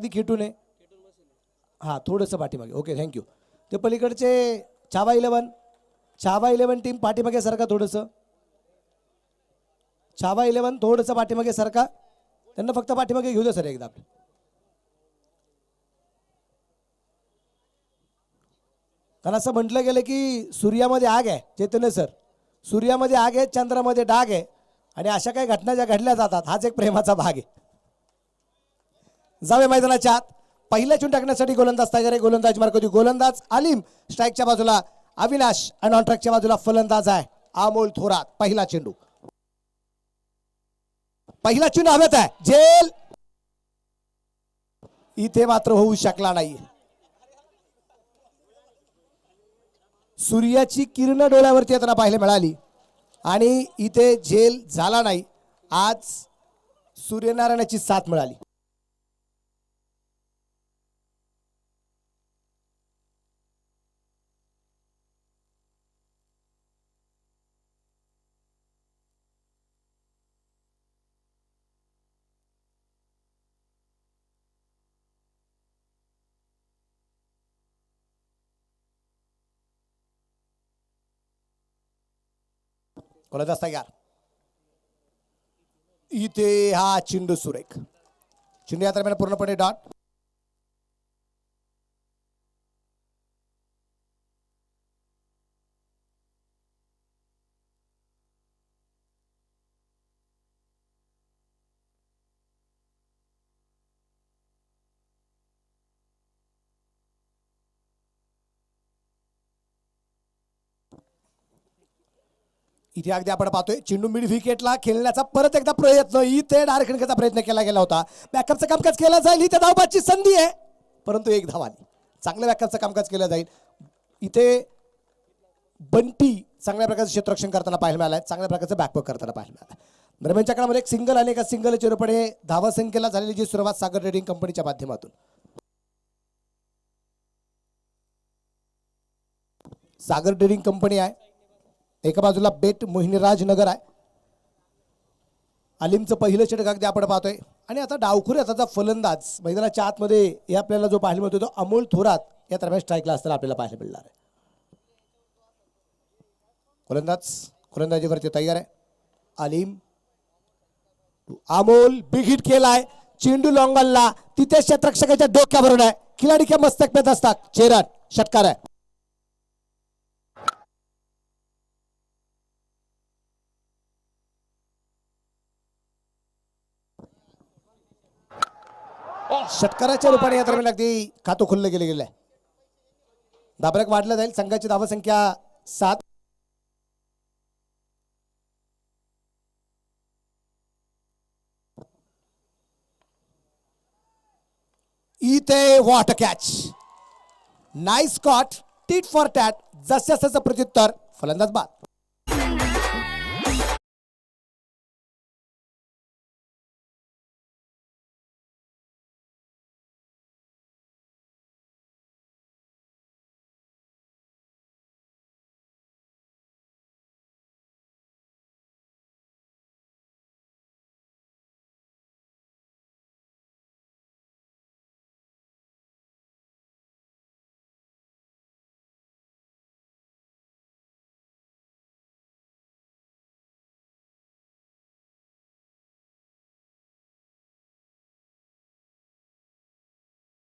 अगदी खेटून आहे. हां थोडंसं पाठीमागे. Okay thank you. ते पलीकडचे छावा 11, छावा 11 टीम पाठीमागे सारखा थोडंसं. छावा 11 थोडंसं पाठीमागे सारखा. त्यांना फक्त पाठीमागे घेऊ दे सर एकदा. कारण असं म्हटलं गेलं की सूर्यामध्ये आग आहे चैतन्य सर. सूर्यामध्ये आग आहे, चंद्रामध्ये डाग आहे आणि अशा काही घटना ज्या घडल्या जातात हाच एक प्रेमाचा भाग आहे. जावे मैदानाच्या आत. पहिला चेंडू टाकण्यासाठी गोलंदाज तयार आहे. गोलंदाज मार्कवती गोलंदाज आलिम. स्ट्राईकच्या बाजूला अविनाश आणि ऑन ट्रॅकच्या बाजूला फलंदाज आहे अमोल थोरात. पहिला चेंडू हवेत आहे. जेल इथे मात्र होऊ शकला नाही. सूर्याची किरण डोळ्यावरती येताना पाहायला मिळाली आणि इथे झेल झाला नाही. आज सूर्यनारायणाची साथ मिळाली. गोलंदाज तयार. इथे हा चेंडू सुरेख. चेंडू या दरम्यान पूर्णपणे डॉट. इथे अगदी आपण पाहतोय चेंडू मिड विकेटला खेळण्याचा परत एकदा प्रयत्न. इथे डायरेक्ट खेळण्याचा प्रयत्न केला गेला होता. बॅकअपचं कामकाज केलं जाईल. इथे धावबाची संधी आहे परंतु एक धाव आली. चांगलं बॅकअपचं कामकाज केलं जाईल. इथे बंटी चांगल्या प्रकारचं क्षेत्ररक्षण करताना पाहायला मिळालं. चांगल्या प्रकारचं बॅकअप करताना पाहायला मिळालं. दरम्यानच्या काळामध्ये एक सिंगल आणि एका सिंगल चिरपणे धावा संख्येला झालेली जी सुरुवात सागर ट्रेडिंग कंपनीच्या माध्यमातून. सागर ट्रेडिंग कंपनी आहे. एका बाजूला बेट मोहिनीराज नगर आहे. आलिमचं पहिलं षटक अगदी आपण पाहतोय आणि आता डावखुऱ्याचा फलंदाज मैदानाच्या आतमध्ये हे आपल्याला जो पाहायला मिळतो तो अमोल थोरात या दरम्यान स्ट्राईकला असताना आपल्याला पाहायला मिळणार आहे. गोलंदाजीवरती तयार आहे आलिम. अमोल बिग हिट केलाय. चेंडू लॉंगलला तिथे क्षेत्ररक्षकाच्या डोक्यावरून आहे. खिलाडी के मस्तक पे दस्तक. चेरन षटकार आहे. षटकाराच्या रूपाने या दरम्यान अगदी खातं खुल्लं गेलं आहे. दाबरक वाढलं जाईल. संघाची धावा संख्या 7. इथे what catch. Nice caught. Tit for tat. जसं प्रत्युत्तर. फलंदाज बाद.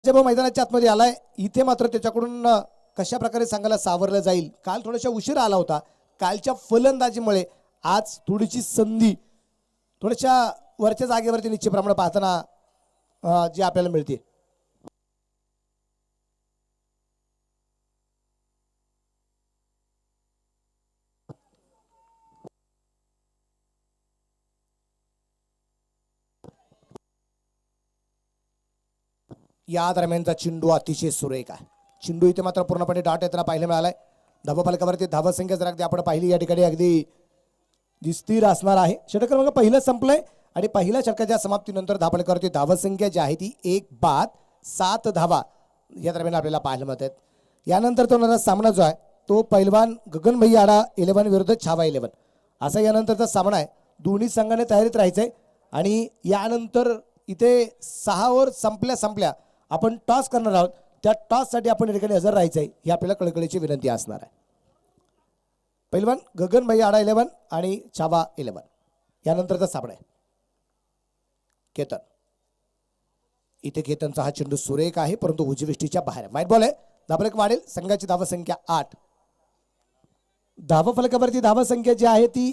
जेव्हा मैदानाच्या आतमध्ये आलाय इथे मात्र त्याच्याकडून कशा प्रकारे संघाला सावरलं जाईल. काल थोडासा उशीर आला होता. कालच्या फलंदाजीमुळे आज थोडीशी संधी थोड्याशा वरच्या जागेवरती निश्चितप्रमाणे पाहताना जी आपल्याला मिळते. या दरम्यानचा चेंडू अतिशय सुरेख आहे. चेंडू इथे मात्र पूर्णपणे डॉट येताना पाहायला मिळालाय. धावफलकावरती धावा संख्या जर अगदी आपण पाहिली या ठिकाणी अगदी स्थिर असणार आहे. षटक क्रमांक पहिलं संपलंय आणि पहिल्या षटकाच्या समाप्तीनंतर धावफलकावरती धावा संख्या जी आहे ती 1 बाद 7 धावा या दरम्यान आपल्याला पाहायला मिळतात. यानंतर तो सामना जो आहे तो पैलवान गगन भैया आडा 11 विरुद्ध छावा 11 असा यानंतरचा सामना आहे. दोन्ही संघाने तयारीत राहायचंय आणि यानंतर इथे 6 ओव्हर संपल्या आपण टॉस करणार आहोत. त्या टॉससाठी आपण या ठिकाणी हजर राहायचं आहे ही आपल्याला कळकळीची विनंती असणार आहे. पहिलवान गगनभाई आडा 11 आणि छावा 11 यानंतरचा सामना आहे. केतन इथे केतनचा हा चेंडू सुरेख आहे परंतु उजविष्टीच्या बाहेर आहे. वाईट बॉल आहे. धाबरेक वाढेल. संघाची धावा संख्या 8. धावा फलकावरती धावा संख्या जी आहे ती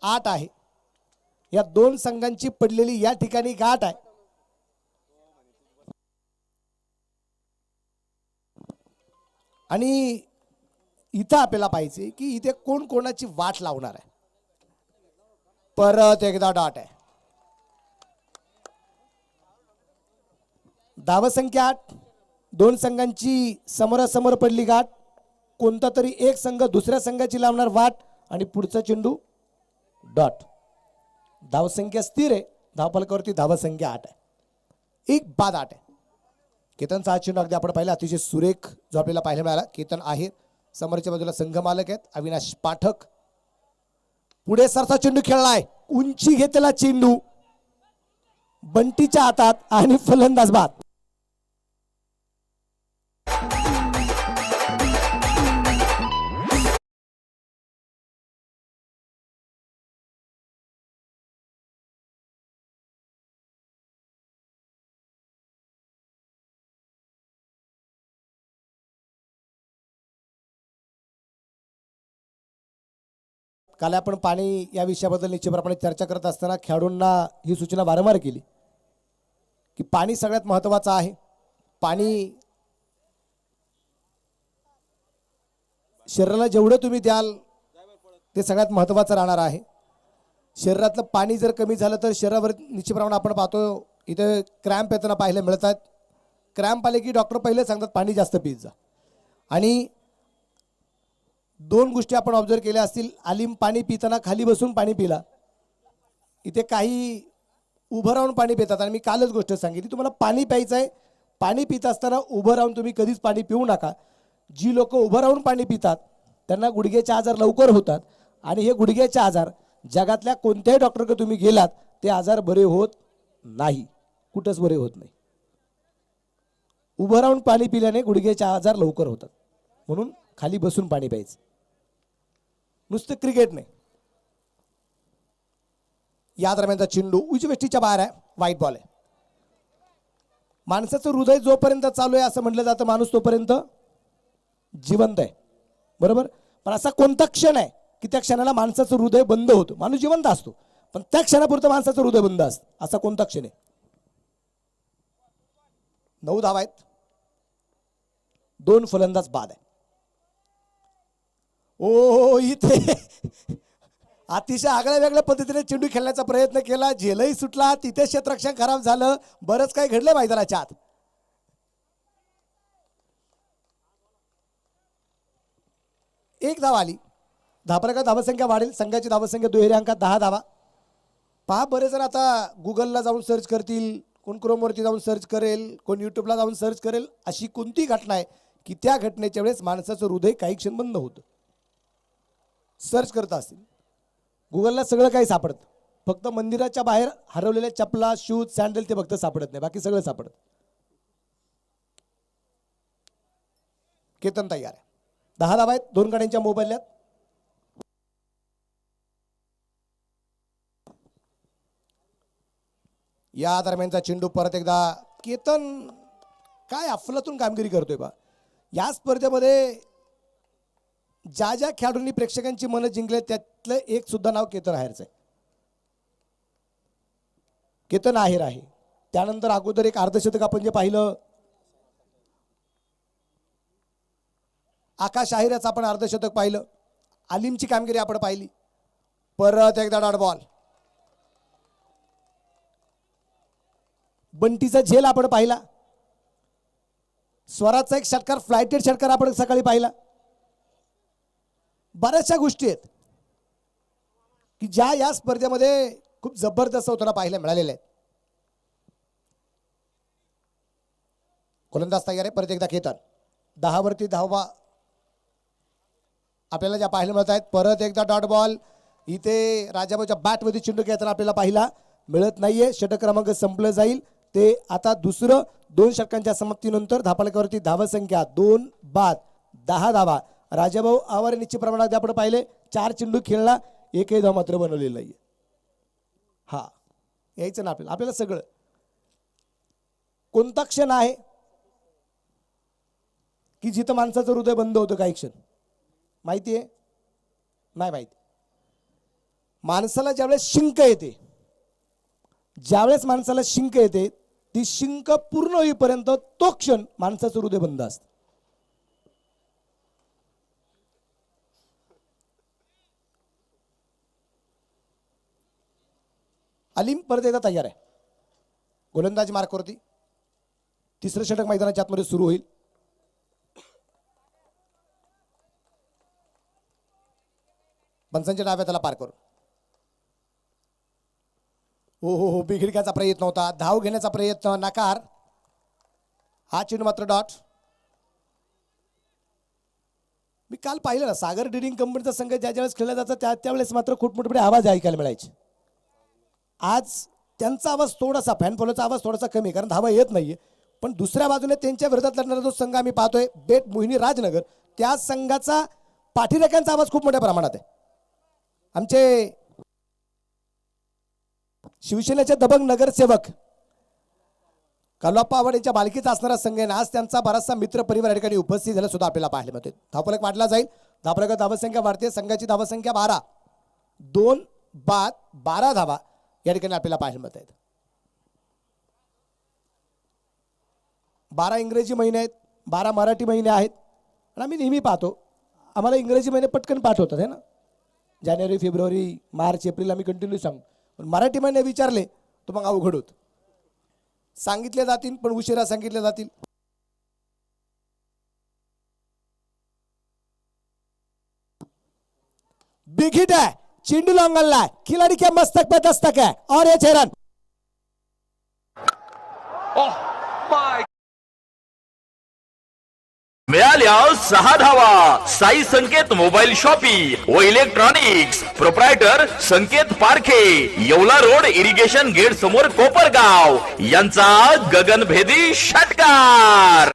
8 आहे. या दोन संघांची पडलेली या ठिकाणी गाठ आहे. आणि इथं आपल्याला पाहिजे की इथे कोण कोणाची वाट लावणार आहे. परत एकदा डॉट आहे. धावसंख्या 8. दोन संघांची समोरासमोर पडली गाठ. कोणता तरी एक संघ दुसऱ्या संघाची लावणार वाट आणि पुढचा चेंडू डॉट. धावसंख्या स्थिर आहे. धावफलकावरती धावसंख्या 8 आहे. एक बाद 8 आहे. केतनचा हा चेंडू अगदी आपण पाहिला अतिशय सुरेख जो आपल्याला पाहायला मिळाला. केतन आहे. समोरच्या बाजूला संघ मालक आहेत अविनाश पाठक. पुढे सरसा चेंडू खेळलाय. उंची घेतलेला चेंडू बंटीच्या हातात आणि फलंदाज बाद. काल आपण पाणी या विषयाबद्दल निश्चितपणे चर्चा करत असताना खेळाडूंना ही सूचना वारंवार केली की पाणी सगळ्यात महत्त्वाचं आहे. पाणी शरीराला जेवढं तुम्ही द्याल ते सगळ्यात महत्त्वाचं राहणार आहे. शरीरातलं पाणी जर कमी झालं तर शरीरावर निश्चितपणे आपण पाहतो इथे क्रॅम्प येताना पाहायला मिळतात. क्रॅम्प आले की डॉक्टर पहिले सांगतात पाणी जास्त पीत जा. आणि दोन गोष्टी आपण ऑब्झर्व केल्या असतील. आलिम पाणी पिताना खाली बसून पाणी पिला. इथे काही उभं राहून पाणी पितात आणि मी कालच गोष्ट सांगितली तुम्हाला पाणी प्यायचं आहे. पाणी पित असताना उभं राहून तुम्ही कधीच पाणी पिऊ नका. जी लोक उभं राहून पाणी पितात त्यांना गुडघ्याचे आजार लवकर होतात आणि हे गुडघ्याचे आजार जगातल्या कोणत्याही डॉक्टरकडे तुम्ही गेलात ते आजार बरे होत नाही. कुठंच बरे होत नाही. उभं राहून पाणी पिल्याने गुडघ्याचे आजार लवकर होतात. म्हणून खाली बसून पाणी प्यायचं. नुसतं क्रिकेट नाही. या दरम्यानचा चेंडू उजवेष्टीच्या बाहेर आहे. वाईट बॉल आहे. माणसाचं हृदय जोपर्यंत चालू आहे असं म्हटलं जातं माणूस तोपर्यंत जिवंत आहे. बरोबर. पण असा कोणता क्षण आहे की त्या क्षणाला माणसाचं हृदय बंद होतं. माणूस जिवंत असतो पण त्या क्षणापुरतं माणसाचं हृदय बंद असतं. असा कोणता क्षण आहे. 9 धावा आहेत. 2 फलंदाज बाद आहे. ओ इथे अतिशय आगळ्या वेगळ्या पद्धतीने चेंडू खेळण्याचा प्रयत्न केला. झेलही सुटला. तिथे क्षेत्ररक्षण खराब झालं. बरंच काही घडलं मैदानाच्या आत. एक धाव आली. धापरका धावसंख्या वाढेल. संघाची धावसंख्या दुहेरी अंकात 10 धावा. पहा बरेच जण आता गुगलला जाऊन सर्च करतील. कोण क्रोमवरती जाऊन सर्च करेल. कोण यूट्यूबला जाऊन सर्च करेल. अशी कोणती घटना आहे की त्या घटनेच्या वेळेस माणसाचं हृदय काही क्षण बंद होतं. सर्च करत असतील गुगलला सगळं काही सापडतं. फक्त मंदिराच्या बाहेर हरवलेल्या चपला शूज सँडल ते फक्त सापडत नाही. बाकी सगळं सापडत. केतन तयार आहे. 10 धावा आहेत. 2 गाड्यांच्या मोबाईल्यात. या दरम्यानचा चेंडू परत एकदा. केतन काय अफलातून कामगिरी करतोय बा. या स्पर्धेमध्ये ज्या ज्या खेळाडूंनी प्रेक्षकांची मनं जिंकले त्यातलं एक सुद्धा नाव केतन आहेरचं आहे. केतन आहेर आहे. त्यानंतर अगोदर एक अर्धशतक आपण जे पाहिलं आकाश आहेर याचं आपण अर्धशतक पाहिलं. आलिमची कामगिरी आपण पाहिली. परत एकदा डॉट बॉल. बंटीचा झेल आपण पाहिला. स्वराचा एक षटकार फ्लायटेड षटकार आपण सकाळी पाहिला. बऱ्याचशा गोष्टी आहेत की ज्या या स्पर्धेमध्ये खूप जबरदस्त होताना पाहायला मिळालेल्या आहेत. गोलंदाज तयार आहे. परत एकदा केतन. 10 वरती धावा आपल्याला ज्या पाहायला मिळत आहेत. परत एकदा डॉट बॉल. इथे राजाभाऊच्या बॅटमध्ये चेंडू घेताना आपल्याला पाहिला मिळत नाहीये. षटक क्रमांक संपलं जाईल. ते आता दुसरं 2 षटकांच्या समाप्तीनंतर धापलकावरती धावसंख्या 2 बाद 10 धावा. राजाभाऊ आवार निश्चित प्रमाणात आपण पाहिले 4 चेंडू खेळला, एकही धाव मात्र बनवलेला नाहीये. हा यायचं ना आपल्याला सगळं. कोणता क्षण आहे की जिथं माणसाचं हृदय बंद होतं? काही क्षण माहिती आहे? नाही माहिती. माणसाला ज्यावेळेस शिंक येते, ज्यावेळेस माणसाला शिंक येते, ती शिंक पूर्ण होईपर्यंत तो क्षण माणसाचं हृदय बंद असतं. अलीम परत एकदा तयार आहे. गोलंदाजी मार्कवरती तिसरं षटक मैदानाच्या आतमध्ये सुरू होईल. पंचांच्या डाव्या त्याला पार करून हो बिघडण्याचा प्रयत्न होता, धाव घेण्याचा प्रयत्न, नकार. हा चेंडू मात्र डॉट. मी काल पाहिलं ना, सागर डिडिंग कंपनीचा संघ ज्या ज्यावेळेस खेळला जातं त्यावेळेस मात्र खूप मोठे आवाज ऐकायला मिळायचे. आज त्यांचा आवाज थोडासा, फॅन फॉलोचा आवाज थोडासा कमी, कारण धावा येत नाहीये. पण दुसऱ्या बाजूने त्यांच्या विरोधात लढणारा जो संघ आम्ही पाहतोय बेट मोहिनी राजनगर, त्या संघाचा पाठीरेखांचा आवाज खूप मोठ्या प्रमाणात आहे. आमचे शिवसेनेचे दबंग नगरसेवक कल्लाप्पा आव्हाड यांच्या मालकीचा असणारा संघ आहे. आज त्यांचा बराचसा मित्र परिवार या ठिकाणी उपस्थित झाला सुद्धा आपल्याला पाहायला मिळते. धावफलक वाढला जाईल. धावफलकात धावसंख्या वाढते. संघाची धावसंख्या 12, 2 बाद 12 धावा या ठिकाणी आपल्याला पाहायला मिळत आहेत. 12 इंग्रजी महिने आहेत, 12 मराठी महिने आहेत. आणि आम्ही नेहमी पाहतो, आम्हाला इंग्रजी महिने पटकन पाठ होतात है ना. जानेवारी, फेब्रुवारी, मार्च, एप्रिल आम्ही कंटिन्यू सांगू. पण मराठी महिने विचारले तर मग अवघड होत. सांगितले जातील पण उशिरा सांगितले जातील. बिग हिट है, चेंडू लॉन्गलला, खिलाड़ी के मस्तक पे दस्तक है और ये 6 रन. मिळाल्या 6 धावा. साई संकेत मोबाईल शॉपिंग व electronics proprietor Sanket Parkhe, Yeola road irrigation gate समोर कोपरगाव यांचा गगनभेदी षटकार.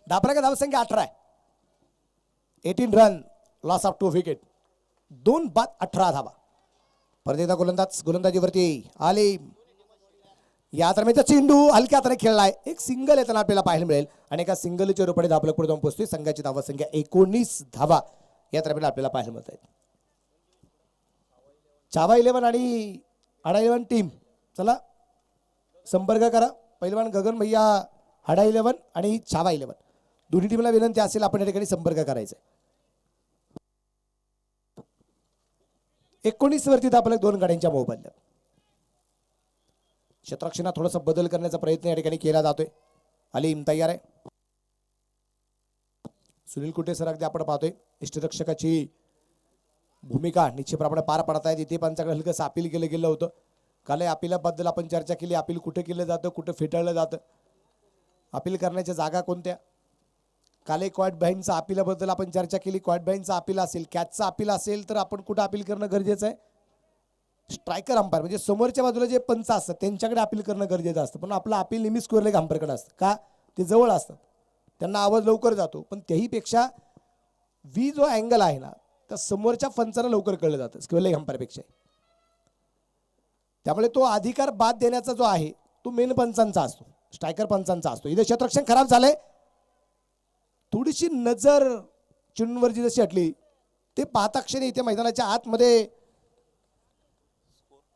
धापराचा धावसंख्या 18 आहे. 18 रन, लॉस ऑफ 2 विकेट, 2 बाद 18 धावा. परत एकदा गोलंदाजीवरती आले. या दरम्यानचा चेंडू हलक्या हाताने खेळलाय. एक सिंगल येताना आपल्याला पाहायला मिळेल आणि एका सिंगलच्या रूपाने धापलक पुढे जाऊन पोहोचतोय. संघाची धावसंख्या 19 धावा या दरम्यान आपल्याला पाहायला मिळत आहेत. चावा 11 आणि हाडा 11 टीम चला संपर्क करा. पहिलवान गगन भैया हाडा 11 आणि चावा 11 दोन्ही टीमला विनंती असेल आपण या ठिकाणी संपर्क करायचा. 19 वरती धापलक 2 गाड्यांच्या मोबदल्यात. क्षेत्ररक्षणात थोडासा बदल करण्याचा प्रयत्न या ठिकाणी केला जातोय. अलीम तयार आहे. सुनील कुटे सर अगदी आपण पाहतोय इष्टरक्षकाची भूमिका निश्चितप्रमाणे पार पडत आहे. इथे पंचाकडे हलकं अपील केलं गेलं होतं. काल अपिलाबद्दल आपण चर्चा केली. अपील कुठे केलं जातं, कुठं फेटाळलं जातं, अपील करण्याच्या जागा कोणत्या. काल क्वाट बँकचा अपिलाबद्दल आपण चर्चा केली. क्वाट बँकचा अपील असेल, कॅचचा अपील असेल तर आपण कुठं अपील करणं गरजेचं आहे. स्ट्रायकर अंपायर म्हणजे समोरच्या बाजूला जे पंच असतात त्यांच्याकडे अपील करणं गरजेचं असतं. पण आपलं अपील नेहमी स्क्वेअर लेग अंपायरकडे असतं. का? ते जवळ असतात, त्यांना आवाज लवकर जातो. पण त्याही पेक्षा वी जो अँगल आहे ना त्या समोरच्या पंचाला लवकर कळलं जातं स्क्वेअर लेग अंपायरपेक्षा. त्यामुळे तो अधिकार बाद देण्याचा जो आहे तो मेन पंचांचा असतो, स्ट्रायकर पंचांचा असतो. इथे क्षेत्ररक्षण खराब झालंय. थोडीशी नजर चेंडूवरची जशी हटली ते पाहता क्षणी इथे मैदानाच्या आतमध्ये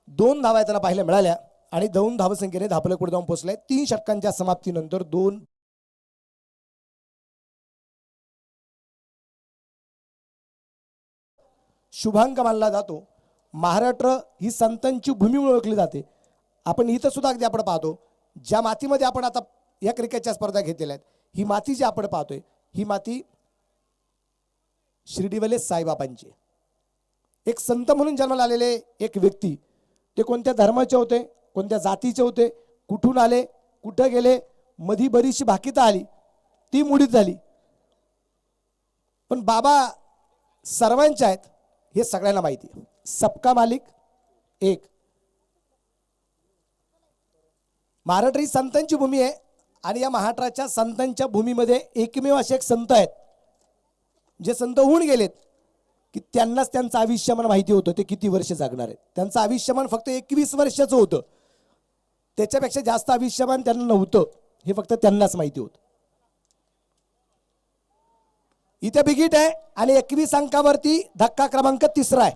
2 धावा त्यांना पाहायला मिळाल्या आणि 2 धावसंख्येने धापलक पुढे जाऊन पोहोचले. 3 षटकांच्या समाप्तीनंतर 2 शुभांक मानला जातो. महाराष्ट्र ही संतांची भूमी म्हणून ओळखली जाते. आपण इथं सुद्धा अगदी आपण पाहतो ज्या मातीमध्ये आपण आता या क्रिकेटच्या स्पर्धा घेतलेल्या आहेत, ही माती जी आपण पाहतोय ही माती शिर्डीवाले साईबाबांची. एक संत म्हणून जन्माला आलेले एक व्यक्ती, ते कोणत्या धर्माचे होते, कोणत्या जातीचे होते, कुठून आले, कुठं गेले, मधी बरीचशी भाकीता आली, ती मुडीत झाली. पण बाबा सर्वांचे आहेत हे सगळ्यांना माहिती आहे. सबका मालिक एक. महाराष्ट्र ही संतांची भूमी आहे आणि या महाराष्ट्राच्या संतांच्या भूमीमध्ये एकमेव असे एक संत आहेत जे संत होऊन गेलेत की त्यांनाच त्यांचं आयुष्यमान माहिती होतं ते किती वर्ष जगणार आहेत. त्यांचं आयुष्यमान फक्त 21 वर्षाचं होतं. त्याच्यापेक्षा जास्त आयुष्यमान त्यांना नव्हतं हे फक्त त्यांनाच माहिती होतं. इथे बिगिट आहे आणि 21 अंकावरती धक्का क्रमांक 3 आहे.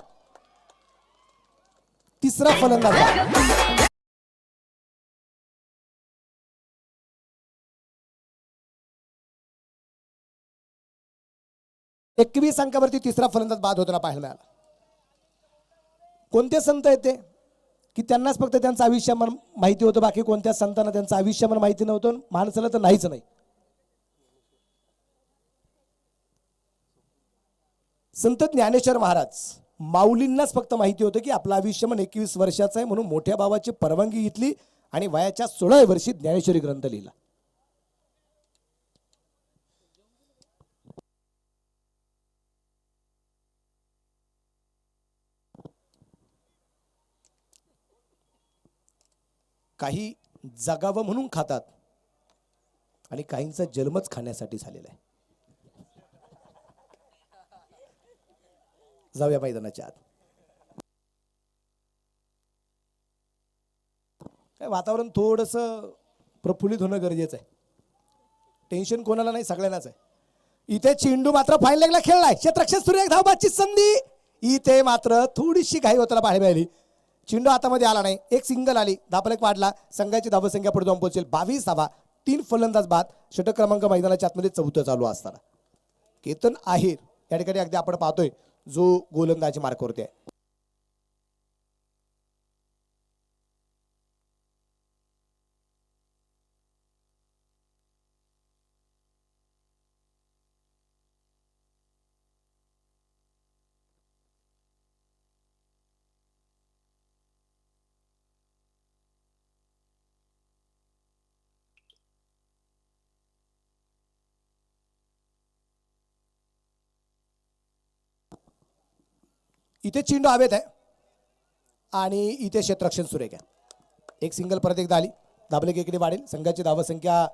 तिसरा फलंदाज. 21 अंकावरती तिसरा फलंदाज बाद होताना पाहायला मिळाला. कोणते संत आहेत ते की त्यांनाच फक्त त्यांचं आयुष्यमान माहिती होतं, बाकी कोणत्या संतांना त्यांचं आयुष्यमान माहिती नव्हतं, माणसाला तर नाहीच नाही. संत ज्ञानेश्वर महाराज माऊलींनाच फक्त माहिती होतं की आपलं आयुष्यमान 21 वर्षाचं आहे, म्हणून मोठ्या बाबाची परवानगी घेतली आणि वयाच्या 16व्या वर्षी ज्ञानेश्वरी ग्रंथ लिहिला. काही जगावं म्हणून खातात आणि काहींचा जन्मच खाण्यासाठी झालेला आहे. जाऊया मैदानाच्या आत. काय वातावरण थोडंसं प्रफुल्लित होणं गरजेचं आहे. टेन्शन कोणाला नाही, सगळ्यांनाच आहे. इथे चेंडू मात्र फाईन लेगला खेळलाय. क्षेत्ररक्षण सुरू, एक धावबाची संधी. इथे मात्र थोडीशी घाई होताना पाहायला मिळाली. चेंडू हातामध्ये आला नाही, एक सिंगल आली, धापलक वाढला. संघाची धावसंख्या पुढे जाऊन पोहोचेल 22 धावा. 3 फलंदाज बाद. षटक क्रमांक मैदानाच्या आतमध्ये 4थं चालू असताना केतन आहेर या ठिकाणी अगदी आपण पाहतोय जो गोलंदाजी मार्कवरती आहे. इथे चेंडू हवेत आहे आणि इथे क्षेत्ररक्षण सुरेख आहे. एक सिंगल परत एकदा आली. धापलक इकडे वाढेल. संघाची धावसंख्या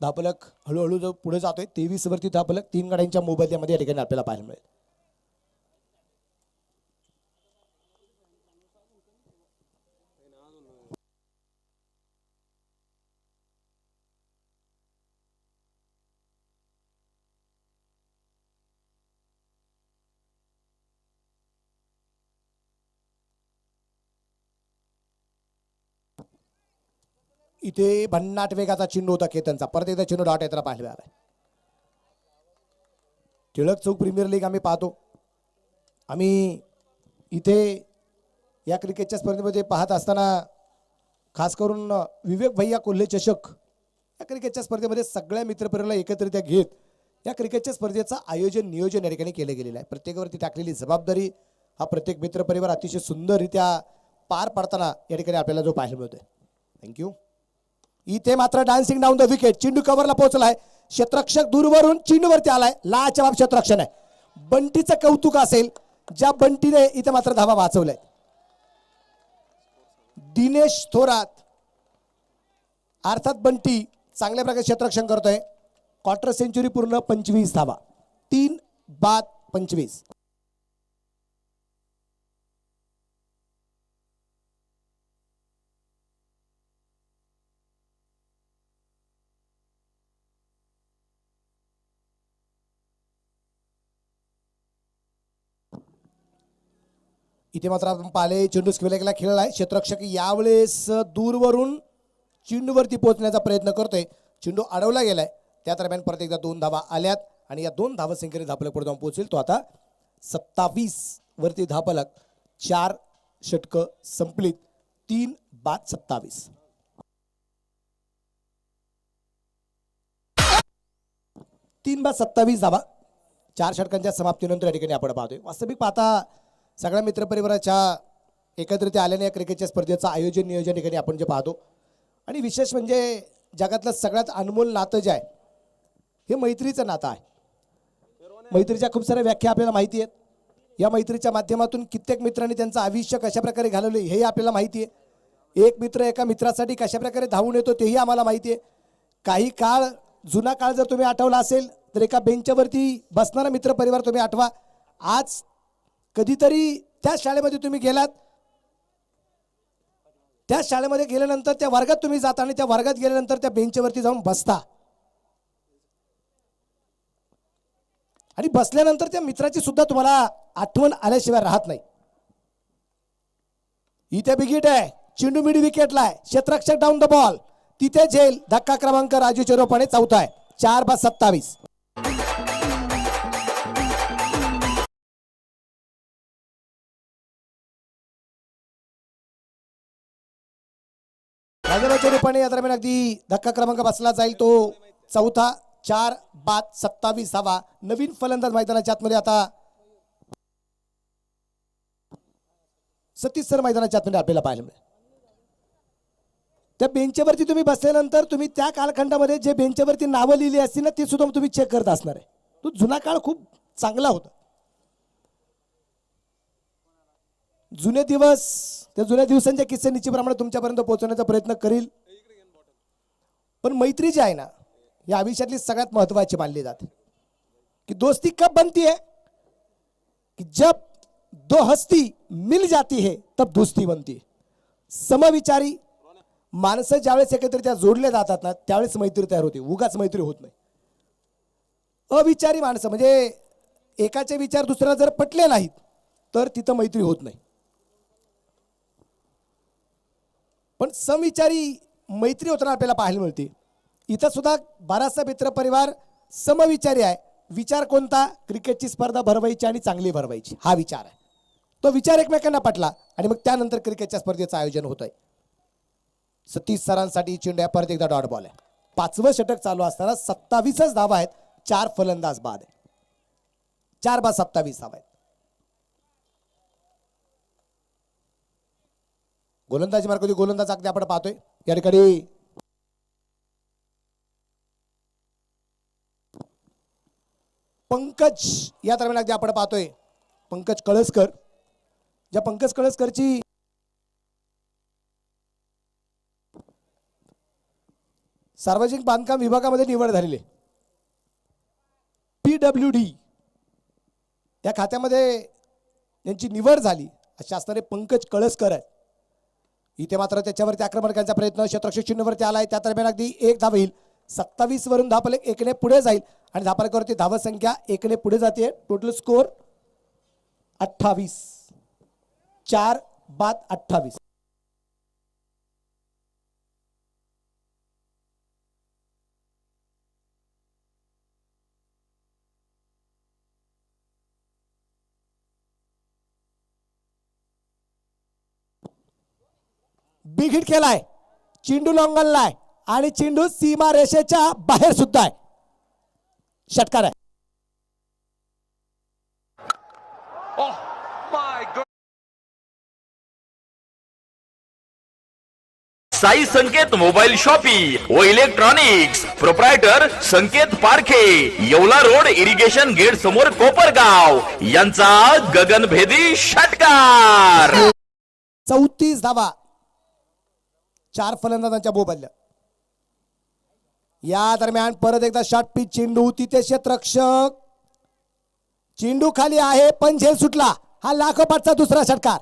धापलक हळूहळू जो पुढे जातोय 23 वरती धापलक 3 गाड्यांच्या मोबदल्यामध्ये या ठिकाणी आपल्याला पाहायला मिळेल. इथे भन्नाट वेगाचा चेंडू होता केतनचा. परत एकदा चेंडू डॉट येताना पाहायला मिळाला. टिळक चौक प्रीमियर लीग आम्ही पाहतो. आम्ही इथे या क्रिकेटच्या स्पर्धेमध्ये पाहत असताना खास करून विवेक भैया कोल्हे चषक या क्रिकेटच्या स्पर्धेमध्ये सगळ्या मित्रपरिवाराला एकत्रित्या घेत या क्रिकेटच्या स्पर्धेचं आयोजन नियोजन या ठिकाणी केलं गेलेलं आहे. प्रत्येकावरती टाकलेली जबाबदारी हा प्रत्येक मित्रपरिवार अतिशय सुंदररित्या पार पाडताना या ठिकाणी आपल्याला जो पाहायला मिळतोय. थँक्यू. इथे मात्र डान्सिंग डाऊन द विकेट. चेंडू कव्हरला पोहोचलाय. क्षेत्ररक्षक दूरवरून चेंडूवरती आलाय. लाजवाब क्षेत्ररक्षण आहे. बंटीचं कौतुक असेल ज्या बंटीने इथे मात्र धावा वाचवलाय. दिनेश थोरात अर्थात बंटी चांगल्या प्रकारे क्षेत्ररक्षण करतोय. क्वार्टर सेंचुरी पूर्ण 25 धावा. 3 बाद 25. इथे मात्र आपण पाहिले चेंडू स्क्वेलेगला खेळलाय. क्षेत्ररक्षक यावेळेस दूरवरून चेंडूवरती पोहोचण्याचा प्रयत्न करतोय. चेंडू अडवला गेलाय. त्या दरम्यान परत एकदा 2 धावा आल्यात आणि या 2 धावसंख्येने धापलक पुढे जाऊन पोहोचेल. तो आता 27 वरती धापलक. 4 षटकं संपलीत. 3 बाद 27. 3 बाद 27 धावा 4 षटकांच्या समाप्तीनंतर या ठिकाणी आपण पाहतोय. वास्तविक पाहता सगळ्या मित्रपरिवाराच्या एकत्रित आल्याने या क्रिकेटच्या स्पर्धेचं आयोजन नियोजन ठिकाणी आपण जे पाहतो आणि विशेष म्हणजे जगातलं सगळ्यात अनमोल नातं जे आहे हे मैत्रीचं नातं आहे. मैत्रीच्या खूप साऱ्या व्याख्या आपल्याला माहिती आहेत. या मैत्रीच्या माध्यमातून कित्येक मित्रांनी त्यांचं आयुष्य कशा प्रकारे घालवले हेही आपल्याला माहिती आहे. एक मित्र एका मित्रासाठी कशा प्रकारे धावून येतो तेही आम्हाला माहिती आहे. काही काळ जुना काळ जर तुम्ही आठवला असेल तर एका बेंचवरती बसणारा मित्र परिवार तुम्ही आठवा. आज कधीतरी त्या शाळेमध्ये तुम्ही गेलात, त्या शाळेमध्ये गेल्यानंतर त्या वर्गात तुम्ही जाता आणि त्या वर्गात गेल्यानंतर त्या बेंचवरती जाऊन बसता आणि बसल्यानंतर त्या मित्राची सुद्धा तुम्हाला आठवण आल्याशिवाय राहत नाही. इथे बिगिट आहे, चेंडू मिडी विकेटला आहे, क्षेत्ररक्षक डाऊन द बॉल, तिथे झेल, धक्का क्रमांक राजू चेरोपाने चौथा आहे. 4/27. राजाराच्या रूपाने या दरम्यान अगदी धक्का क्रमांक बसला जाईल तो चौथा. 4/27. नवीन फलंदाज मैदानाच्या आतमध्ये आता सतीश सर मैदानाच्या आतमध्ये आपल्याला पाहायला मिळेल. त्या बेंचवरती तुम्ही बसल्यानंतर तुम्ही त्या कालखंडामध्ये जे बेंचवरती नावं लिहिली असतील ना ती सुद्धा तुम्ही चेक करत असणार आहे. तो जुना काळ खूप चांगला होता. जुने दिवस, त्या जुन्या दिवसांच्या किस्से निश्चितप्रमाणे तुमच्यापर्यंत पोहोचवण्याचा प्रयत्न करील. पण मैत्री जी आहे ना या आयुष्यातली सगळ्यात महत्वाची मानली जाते. कि दोस्ती कब बनती है कि जब दो हस्ती मिल जाती है तब दोस्ती बनती है. समविचारी माणसं ज्यावेळेस एकत्रित्या जोडले जातात ना त्यावेळेस मैत्री तयार होते, उगाच मैत्री होत नाही. अविचारी माणसं म्हणजे एकाचे विचार दुसऱ्याला जर पटले नाहीत तर तिथं मैत्री होत नाही. पण समविचारी मैत्री होताना आपल्याला पाहायला मिळते. इथं सुद्धा बराचसा मित्र परिवार समविचारी आहे. विचार कोणता? क्रिकेटची स्पर्धा भरवायची आणि चांगली भरवायची हा विचार आहे. तो विचार एकमेकांना पटला आणि मग त्यानंतर क्रिकेटच्या स्पर्धेचं आयोजन होत आहे. सतीश सरांसाठी चेंडू परत एकदा डॉट बॉल आहे. 5वं षटक चालू असताना 27च धावा आहेत. 4 फलंदाज बाद आहे. 4/27 धावा आहेत. गोलंदाजी मार्गावरती गोलंदाज अगदी आपण पाहतोय या ठिकाणी पंकज या दरम्यान अगदी आपण पाहतोय पंकज कळसकर. ज्या पंकज कळसकरची सार्वजनिक बांधकाम विभागामध्ये निवड झालेली आहे. PWD या खात्यामध्ये यांची निवड झाली अशा असणारे पंकज कळसकर आहेत. इथे मात्र त्याच्यावरती आक्रमण करण्याचा प्रयत्न क्षेत्ररक्षक चिन्हावरती आलाय. त्या दरम्यान अगदी एक धाव येईल. 27 वरून धावफलक 1ने पुढे जाईल आणि धावफलकावरती धाव संख्या 1ने पुढे जाते. Total score 28. 4/28. बिग हिट केलाय, चेंडू लॉंगललाय आणि चेंडू सीमा रेषेच्या बाहेर सुद्धा आहे. षटकार आहे. साई संकेत मोबाईल शॉपी व electronics proprietor Sanket Parkhe, Yeola road irrigation gate समोर कोपरगाव यांचा गगनभेदी षटकार. 34 धावा 4 फलंदाजांच्या बोबल्या. या दरम्यान परत एकदा शॉर्ट पिच चेंडू, तिथे क्षेत्ररक्षक, चेंडू खाली आहे पण झेल सुटला. हा लागोपाठचा दुसरा षटकार.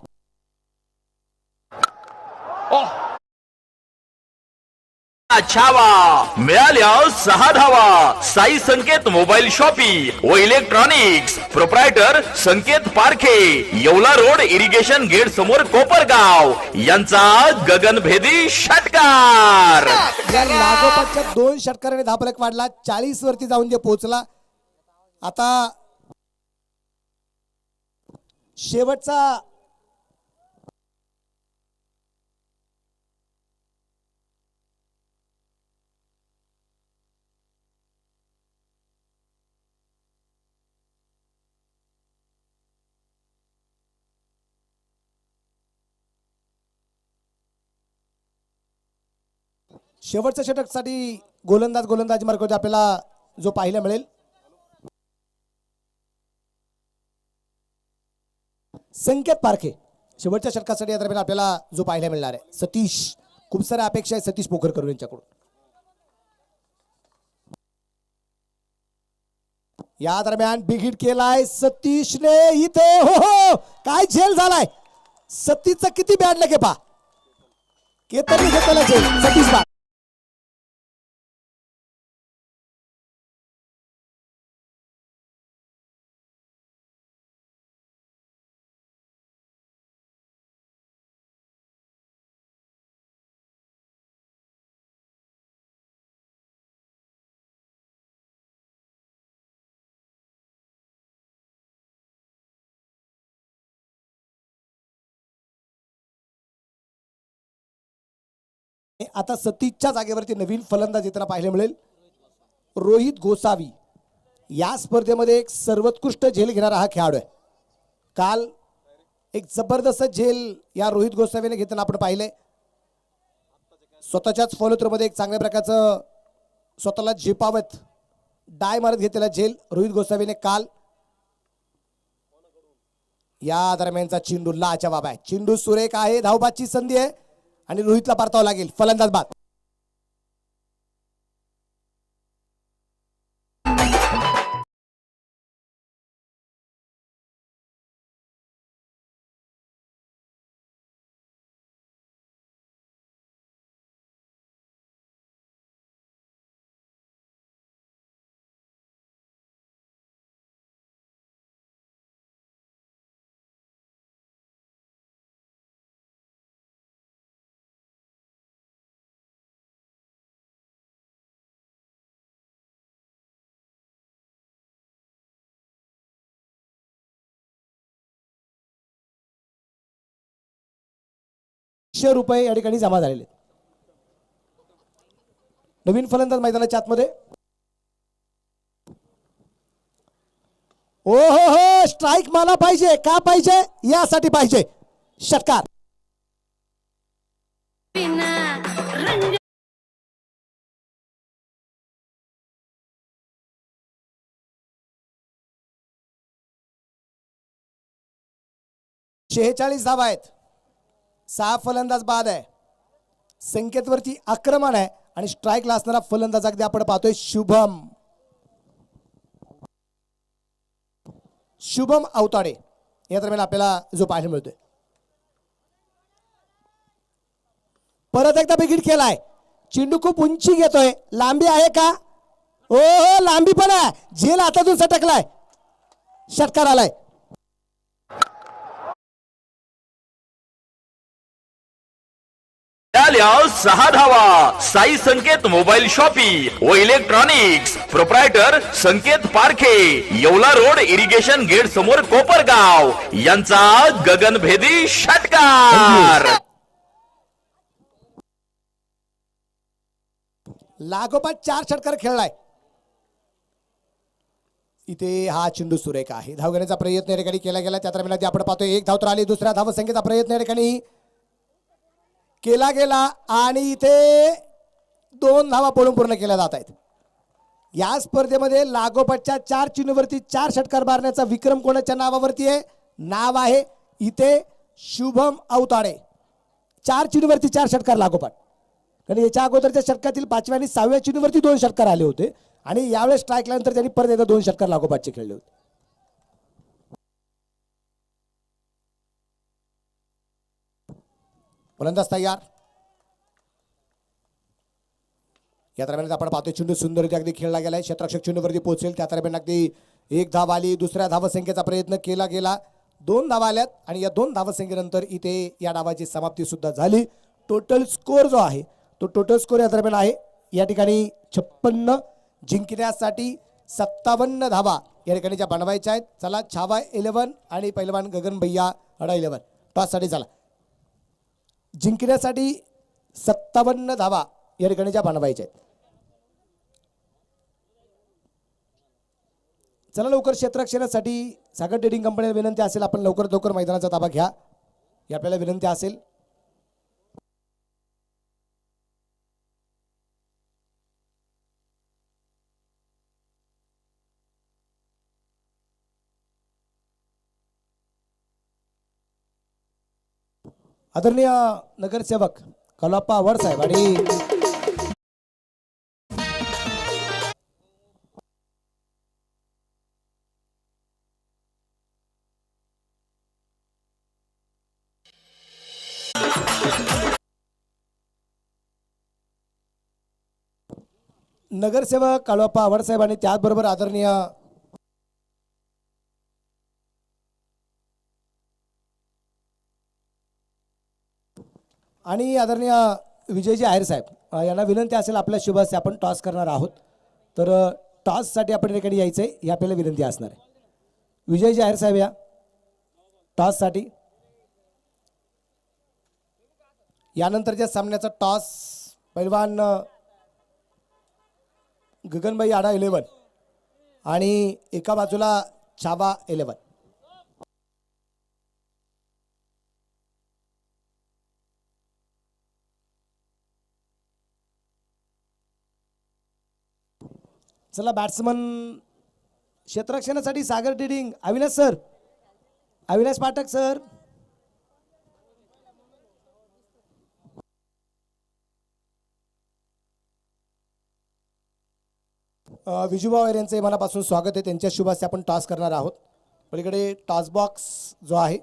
छावा मिळाल्या 6 धावा. साई संकेत मोबाईल शॉपी व electronics proprietor Sanket Parkhe, Yeola road irrigation gate समोर कोपरगाव यांचा गगनभेदी षटकार. या लागोपाठच्या 2 षटकाराने धावफलक वाढला. 40 वरती जाऊन जे पोहोचला. आता शेवटचा शेवटच्या षटकासाठी गोलंदाजी मार्गावरती आपल्याला जो पाहायला मिळेल संकेत पारखे शेवटच्या षटकासाठी या दरम्यान आपल्याला जो पाहायला मिळणार आहे. सतीश, खूप साऱ्या अपेक्षा आहे सतीश पोखरकर यांच्याकडून. या दरम्यान बिग हिट केलाय सतीशने इथे. हो हो, काय झेल झालाय सतीशचा, किती बॅड लगे पा केतनने घेतलेला झेल सतीश बा. आता सतीशच्या जागेवरती नवीन फलंदाज येताना पाहायला मिळेल रोहित गोसावी. या स्पर्धेमध्ये एक सर्वोत्कृष्ट झेल घेणारा हा खेळाडू आहे. काल एक जबरदस्त झेल या रोहित गोसावीने घेताना आपण पाहिले. स्वतःच्याच फॉलो थ्रोमध्ये एक चांगल्या प्रकारचं स्वतःला झेपावत डाय मारत घेतलेला झेल रोहित गोसावीने काल. या दरम्यानचा चेंडू लाजवाब आहे, चेंडू सुरेख आहे, धावबादची संधी आहे आणि रोहितला परतावं लागेल. फलंदाज बाद. ₹100 या ठिकाणी जमा झालेले. नवीन फलंदाज मैदानाच्या आतमध्ये. ओ हो हो, स्ट्राईक मला पाहिजे, का पाहिजे, यासाठी पाहिजे षटकार. शेहेचाळीस धावा आहेत, 6 फलंदाज बाद आहे. संकेतवरती आक्रमण आहे आणि स्ट्राईकला असणारा फलंदाज अगदी आपण पाहतोय शुभम अवताडे. या दरम्यान आपल्याला जो पाहायला मिळतोय. परत एकदा बिगिट केलाय, चेंडू खूप उंची घेतोय, लांबी आहे का, ओ हो लांबी पण आहे, झेल हातातून सटकलाय, षटकार आलाय. आल्या 6 धावा. साई संकेत मोबाईल शॉपी व electronics proprietor Sanket Parkhe, Yeola road irrigation gate समोर कोपरगाव यांचा गगनभेदी षटकार. लागोपाठ 4 षटकार खेळलाय. इथे हा चेंडू सुरेख आहे, धाव घेण्याचा प्रयत्न या ठिकाणी केला गेला. त्या दरम्यान आपण पाहतोय 1 धाव तर आली, दुसऱ्या धाव संख्येचा प्रयत्न या ठिकाणी केला गेला आणि इथे 2 धावा पळून पूर्ण केल्या जात आहेत. या स्पर्धेमध्ये लागोपाठच्या 4 चेंडूवरती 4 षटकार मारण्याचा विक्रम कोणाच्या नावावरती आहे, नाव आहे इथे शुभम अवताडे. 4 चेंडूवरती 4 षटकार लागोपाठ. कारण याच्या अगोदरच्या षटकातील 5व्या आणि 6व्या चेंडूवरती 2 षटकार आले होते आणि यावेळेस स्ट्राईकला नंतर त्यांनी परत एकदा 2 षटकार लागोपाठचे खेळले होते. फलंदाज तयार. या दरम्यान आपण पाहतोय चेंडू सुंदररित्या अगदी खेळला गेलाय, क्षेत्ररक्षक चेंडूवरती पोहोचेल. त्या दरम्यान अगदी 1 धाव आली, दुसऱ्या धावसंख्येचा प्रयत्न केला गेला, 2 धावा आल्यात आणि या 2 धावसंख्येनंतर इथे या डावाची समाप्ती सुद्धा झाली. टोटल स्कोर जो आहे तो टोटल स्कोर या दरम्यान आहे या ठिकाणी 56, जिंकण्यासाठी 57 धावा या ठिकाणी ज्या बनवायच्या आहेत. चला, छावा 11 आणि पहिलवान गगन भैया अडा 11 टॉससाठी चला. जिंकण्यासाठी 57 धावा या ठिकाणी ज्या बनवायच्या आहेत. चला लवकर क्षेत्ररक्षणासाठी सागर ट्रेडिंग कंपनीला विनंती असेल, आपण लवकरात लवकर मैदानाचा ताबा घ्या, ही आपल्याला विनंती असेल. आदरणीय नगरसेवक कलाप्पा आव्हाड साहेब आणि नगरसेवक काळोप्पा आव्हाड साहेब आणि त्याचबरोबर आदरणीय आणि आदरणीय विजयजी आहेर साहेब यांना विनंती असेल आपल्या शुभ हस्ते आपण टॉस करणार आहोत. तर टॉससाठी आपण ठिकाणी यायचं आहे ही आपल्याला विनंती असणार आहे. विजयजी आहेर साहेब या टॉससाठी. यानंतरच्या सामन्याचा टॉस पैलवान गगनभाई आडा 11 आणि एका बाजूला छावा 11. चला बॅट्समन क्षेत्ररक्षणासाठी सागर टिडिंग अविनाश सर, अविनाश पाठक सर. विजूभाऊ यांचे मनापासून स्वागत आहे. त्यांच्या शुभ हस्ते आपण टॉस करणार आहोत. पलीकडे टॉस बॉक्स जो आहे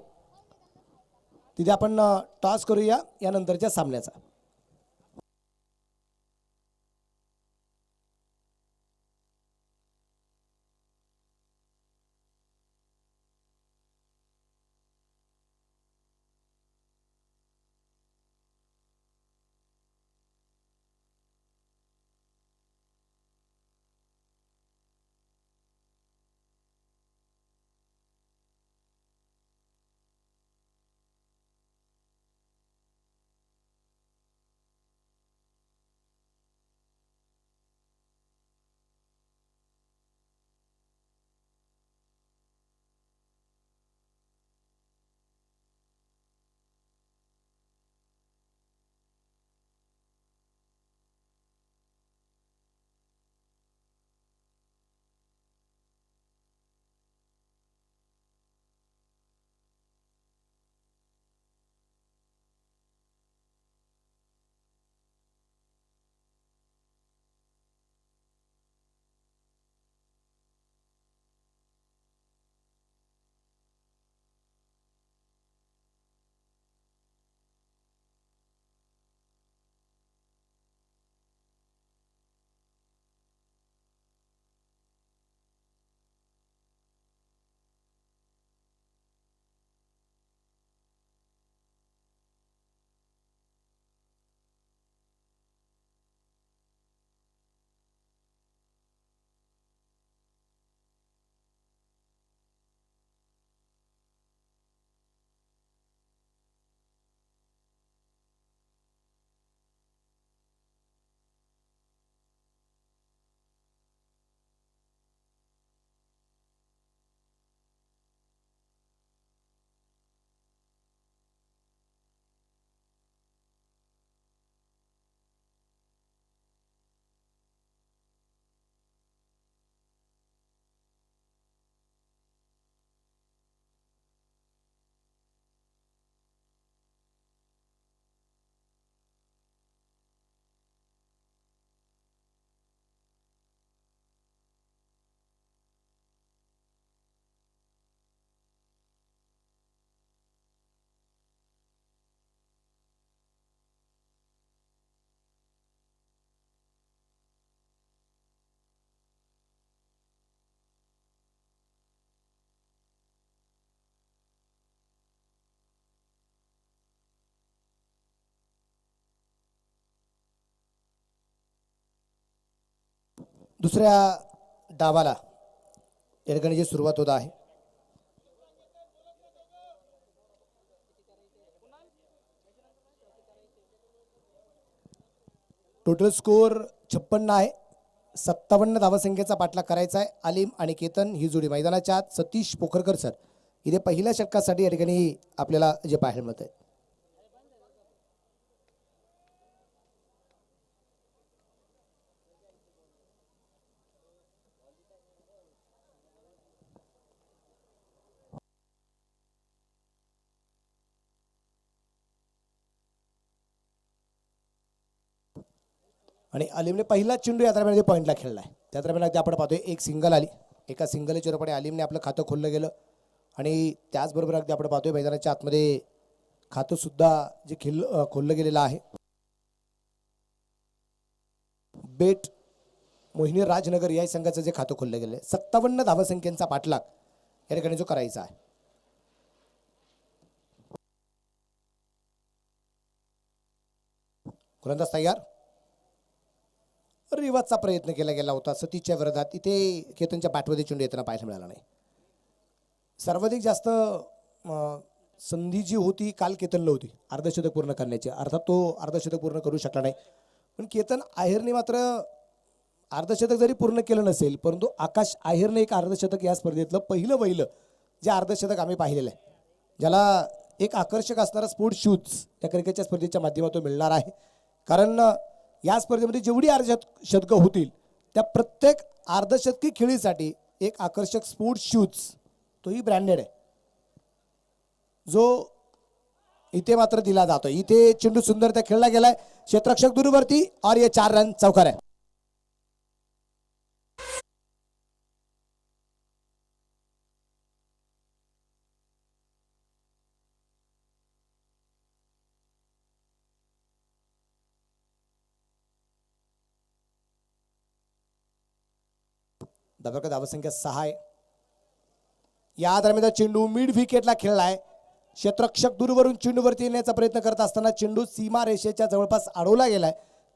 तिथे आपण टॉस करूया यानंतरच्या सामन्याचा. दुसऱ्या डावाला या ठिकाणी जी सुरुवात होत आहे. टोटल स्कोर 56 आहे. 57 धावसंख्येचा पाठलाग करायचा आहे. आलिम आणि केतन ही जोडी मैदानाच्या आत. सतीश पोखरकर सर इथे पहिल्या षटकासाठी या ठिकाणी आपल्याला जे पाहायला मिळत आहे. आणि अलीमने पहिला चेंडू या दरम्यान पॉईंटला खेळलाय. त्या दरम्यान अगदी आपण पाहतोय एक सिंगल आली. एका सिंगलच्या रूपाने अलीमने आपलं खातं खोललं गेलं आणि त्याचबरोबर अगदी आपण पाहतोय मैदानाच्या आतमध्ये खातं सुद्धा जे खोललं गेलेलं आहे. बेट मोहिनी राजनगर या संघाचं जे खातं खोललं गेलं 57 धावसंख्येचा पाठलाग या ठिकाणी जो करायचा आहे. गोलंदाज तयार. रिवाजचा प्रयत्न केला गेला होता सतीच्या विरोधात. इथे केतनच्या बॅटमध्ये चेंडू येताना पाहायला मिळाला नाही. सर्वाधिक जास्त संधी जी होती काल केतनला होती अर्धशतक पूर्ण करण्याची. अर्थात तो अर्धशतक पूर्ण करू शकला नाही. पण केतन आहेरने मात्र अर्धशतक जरी पूर्ण केलं नसेल परंतु आकाश आहेरने एक अर्धशतक या स्पर्धेतलं पहिलं जे अर्धशतक आम्ही पाहिलेलं आहे, ज्याला एक आकर्षक असणारा स्पोर्ट्स शूज त्या क्रिकेटच्या स्पर्धेच्या माध्यमातून मिळणार आहे. कारण या स्पर्धेमध्ये जेवढी अर्धशतकं होतील त्या प्रत्येक अर्धशतकी खेळीसाठी एक आकर्षक स्पोर्ट्स शूज तोही ब्रँडेड आहे जो इथे मात्र दिला जातो. इथे चेंडू सुंदर त्या खेळला गेलाय. क्षेत्ररक्षक दूरवरती और ये 4 रन चौकार आहे. धावका धावसंख्या 6 आहे. या दरम्यान चेंडू मिड विकेटला खेळलाय. क्षेत्ररक्षक दूरवरून चेंडूवरती येण्याचा प्रयत्न करत असताना चेंडू सीमा रेषेच्या जवळपास अडवला गेलाय.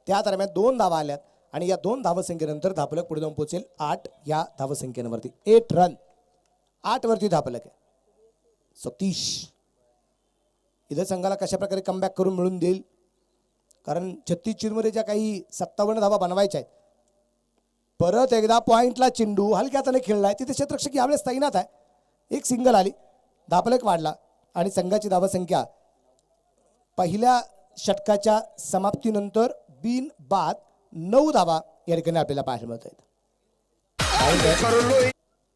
त्या दरम्यान 2 धावा आल्यात आणि या 2 धावसंख्येनंतर धापलक पुढे जाऊन पोहोचेल 8 या धावसंख्येवरती. 8 रन 8 वरती धापलक आहे. सतीश इथे संघाला कशा प्रकारे कमबॅक करून मिळून देईल, कारण 36 चेंडूमध्ये ज्या काही 57 धावा बनवायच्या आहेत. परत एकदा पॉइंटला चेंडू हलक्या हाताने खेळलाय. तिथे क्षेत्ररक्षक यावेळेस तैनात आहे. एक सिंगल आली. धापलक वाढला आणि संघाची धावसंख्या पहिल्या षटकाच्या समाप्तीनंतर बिन बाद 9 धावा या ठिकाणी आपल्याला पाहायला मिळत आहेत.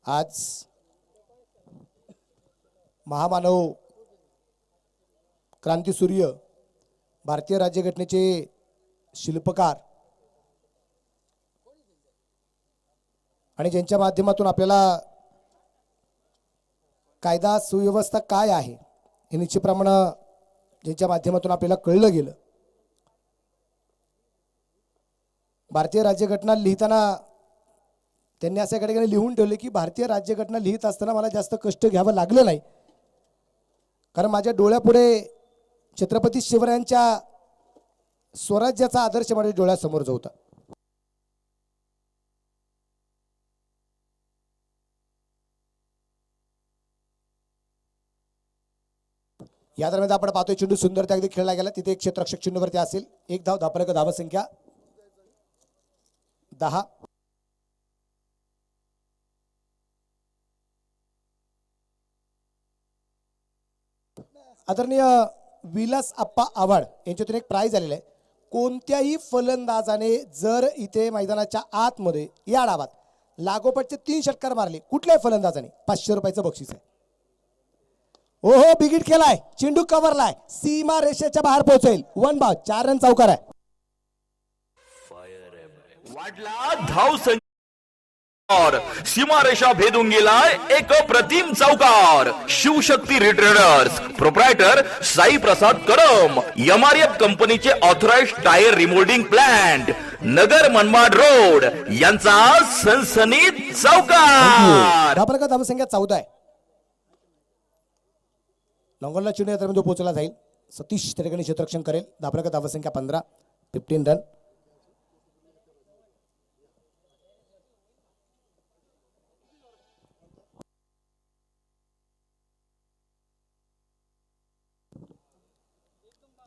आज महामानव क्रांतीसूर्य भारतीय राज्यघटनेचे शिल्पकार आणि ज्यांच्या माध्यमातून आपल्याला कायदा सुव्यवस्था काय आहे हे निश्चितप्रमाणे ज्यांच्या माध्यमातून आपल्याला कळलं गेलं. भारतीय राज्यघटना लिहिताना त्यांनी अशा ठिकाणी लिहून ठेवले की भारतीय राज्यघटना लिहित असताना मला जास्त कष्ट घ्यावं लागलं नाही, कारण माझ्या डोळ्यापुढे छत्रपती शिवरायांच्या स्वराज्याचा आदर्श माझ्या डोळ्यासमोर जो होता. या दरम्यान आपण पाहतोय चेंडू सुंदर त्या अगदी खेळला गेला. तिथे एक क्षेत्ररक्षक चेंडूवरती असेल. 1 धाव. धापलक धावसंख्या 10. आदरणीय विलास आप्पा आव्हाड यांच्यातून एक प्राइज आलेलं आहे. कोणत्याही फलंदाजाने जर इथे मैदानाच्या आतमध्ये या डावात लागोपाठचे 3 षटकार मारले कुठल्याही फलंदाजाने 500 रुपयाचं बक्षीस आहे. ओहो बिगिट केलाय. चेंडू कव्हरलाय. सीमा रेषेच्या बाहेर पोहोचेल. 1 बाद 4 रन चौकार आहे. वाढला धाव और सीमारेषा भेदून गेलाय एक अप्रतिम चौकार. शिवशक्ती रिट्रेडर्स प्रोप्रायटर साई प्रसाद करम MRF कंपनीचे authorised tyre remoulding plant Nagar Manmad road यांचा सनसनीत चौकार. धापलक धावसंख्या 14 आहे. लॉंगॉनला चेंडू या दरम्यान पोहोचला जाईल. सतीश त्या ठिकाणी क्षेत्ररक्षण करेल. धापलक धावसंख्या 15. 15 रन.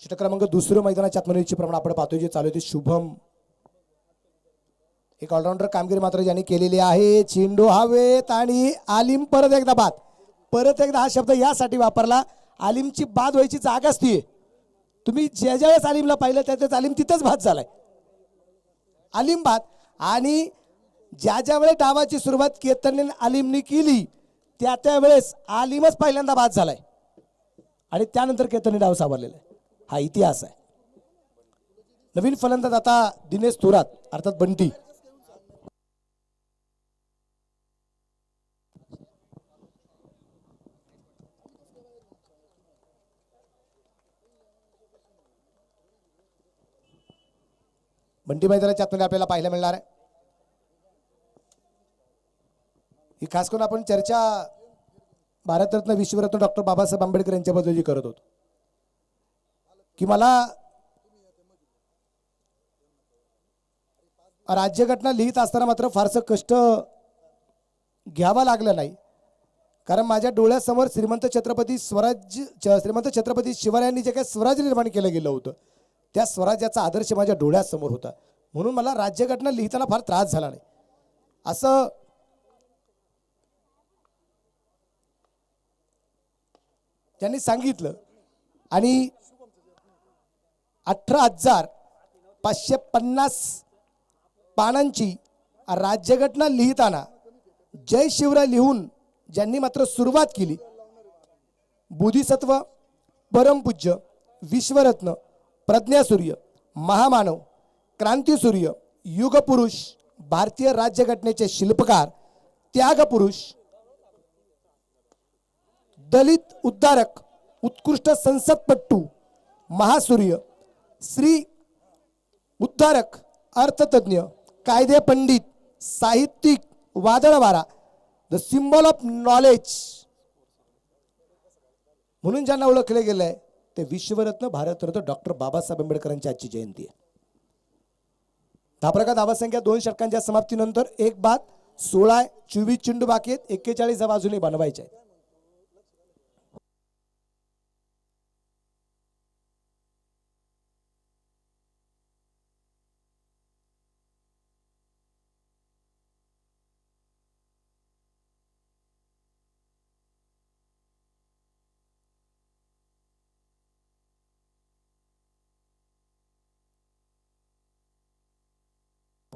षटक क्रमांक 2 मैदानाच्या आत्मनिर्भरचे प्रमाण आपण पाहतोय जे चालू आहे ते शुभम. एक ऑलराऊंडर कामगिरी मात्र ज्यांनी केलेली आहे. चेंडू हवेत आणि आलिम परत एकदा बाद. परत एकदा हा शब्द यासाठी वापरला, आलिमची बाद व्हायची जागाच ती. तुम्ही ज्या वेळेस आलिमला पाहिलं त्याच आलिम तिथंच बाद झालाय. आलिम बाद. आणि ज्या वेळेस डावाची सुरुवात केतनने आलिमने केली त्या वेळेस आलिमच पहिल्यांदा बाद झालाय आणि त्यानंतर केतनने डाव सावरलेला आहे. हा इतिहास आहे. नवीन फलंदाज आता दिनेश थोरात अर्थात बंटी. बंटी मैदानाच्या आतमध्ये आपल्याला पाहायला मिळणार आहे. ही खास करून आपण चर्चा भारतरत्न विश्वरत्न डॉक्टर बाबासाहेब आंबेडकर यांच्याबद्दल करत होतो की मला राज्यघटना लिहित असताना मात्र फारसं कष्ट घ्यावा लागलं नाही, कारण माझ्या डोळ्यासमोर श्रीमंत छत्रपती शिवरायांनी जे काही स्वराज्य निर्माण केलं गेलं होतं त्या स्वराज्याचा आदर्श माझ्या डोळ्यासमोर होता. म्हणून मला राज्यघटना लिहिताना फार त्रास झाला नाही असं त्यांनी सांगितलं. आणि 18,550 पानांची राज्यघटना लिहिताना जय शिवराय लिहून ज्यांनी मात्र सुरुवात केली, बोधिसत्व, परमपूज्य, विश्वरत्न, प्रज्ञासूर्य, महामानव, क्रांतीसूर्य, युगपुरुष, भारतीय राज्यघटनेचे शिल्पकार, त्यागपुरुष, दलित उद्धारक, उत्कृष्ट संसदपट्टू, महासूर्य, श्री उद्धारक, अर्थतज्ञ, कायदे पंडित, साहित्यिक, वादळवारा, द सिम्बॉल ऑफ नॉलेज म्हणून ज्यांना ओळखले गेलंय ते विश्वरत्न भारतरत्न डॉक्टर बाबासाहेब आंबेडकरांची आजची जयंती आहे. धापरका धावसंख्या 2 षटकांच्या समाप्तीनंतर एक बाद 16, 24 चेंडू बाकी आहेत, 41 बाजूने बनवायचे आहेत.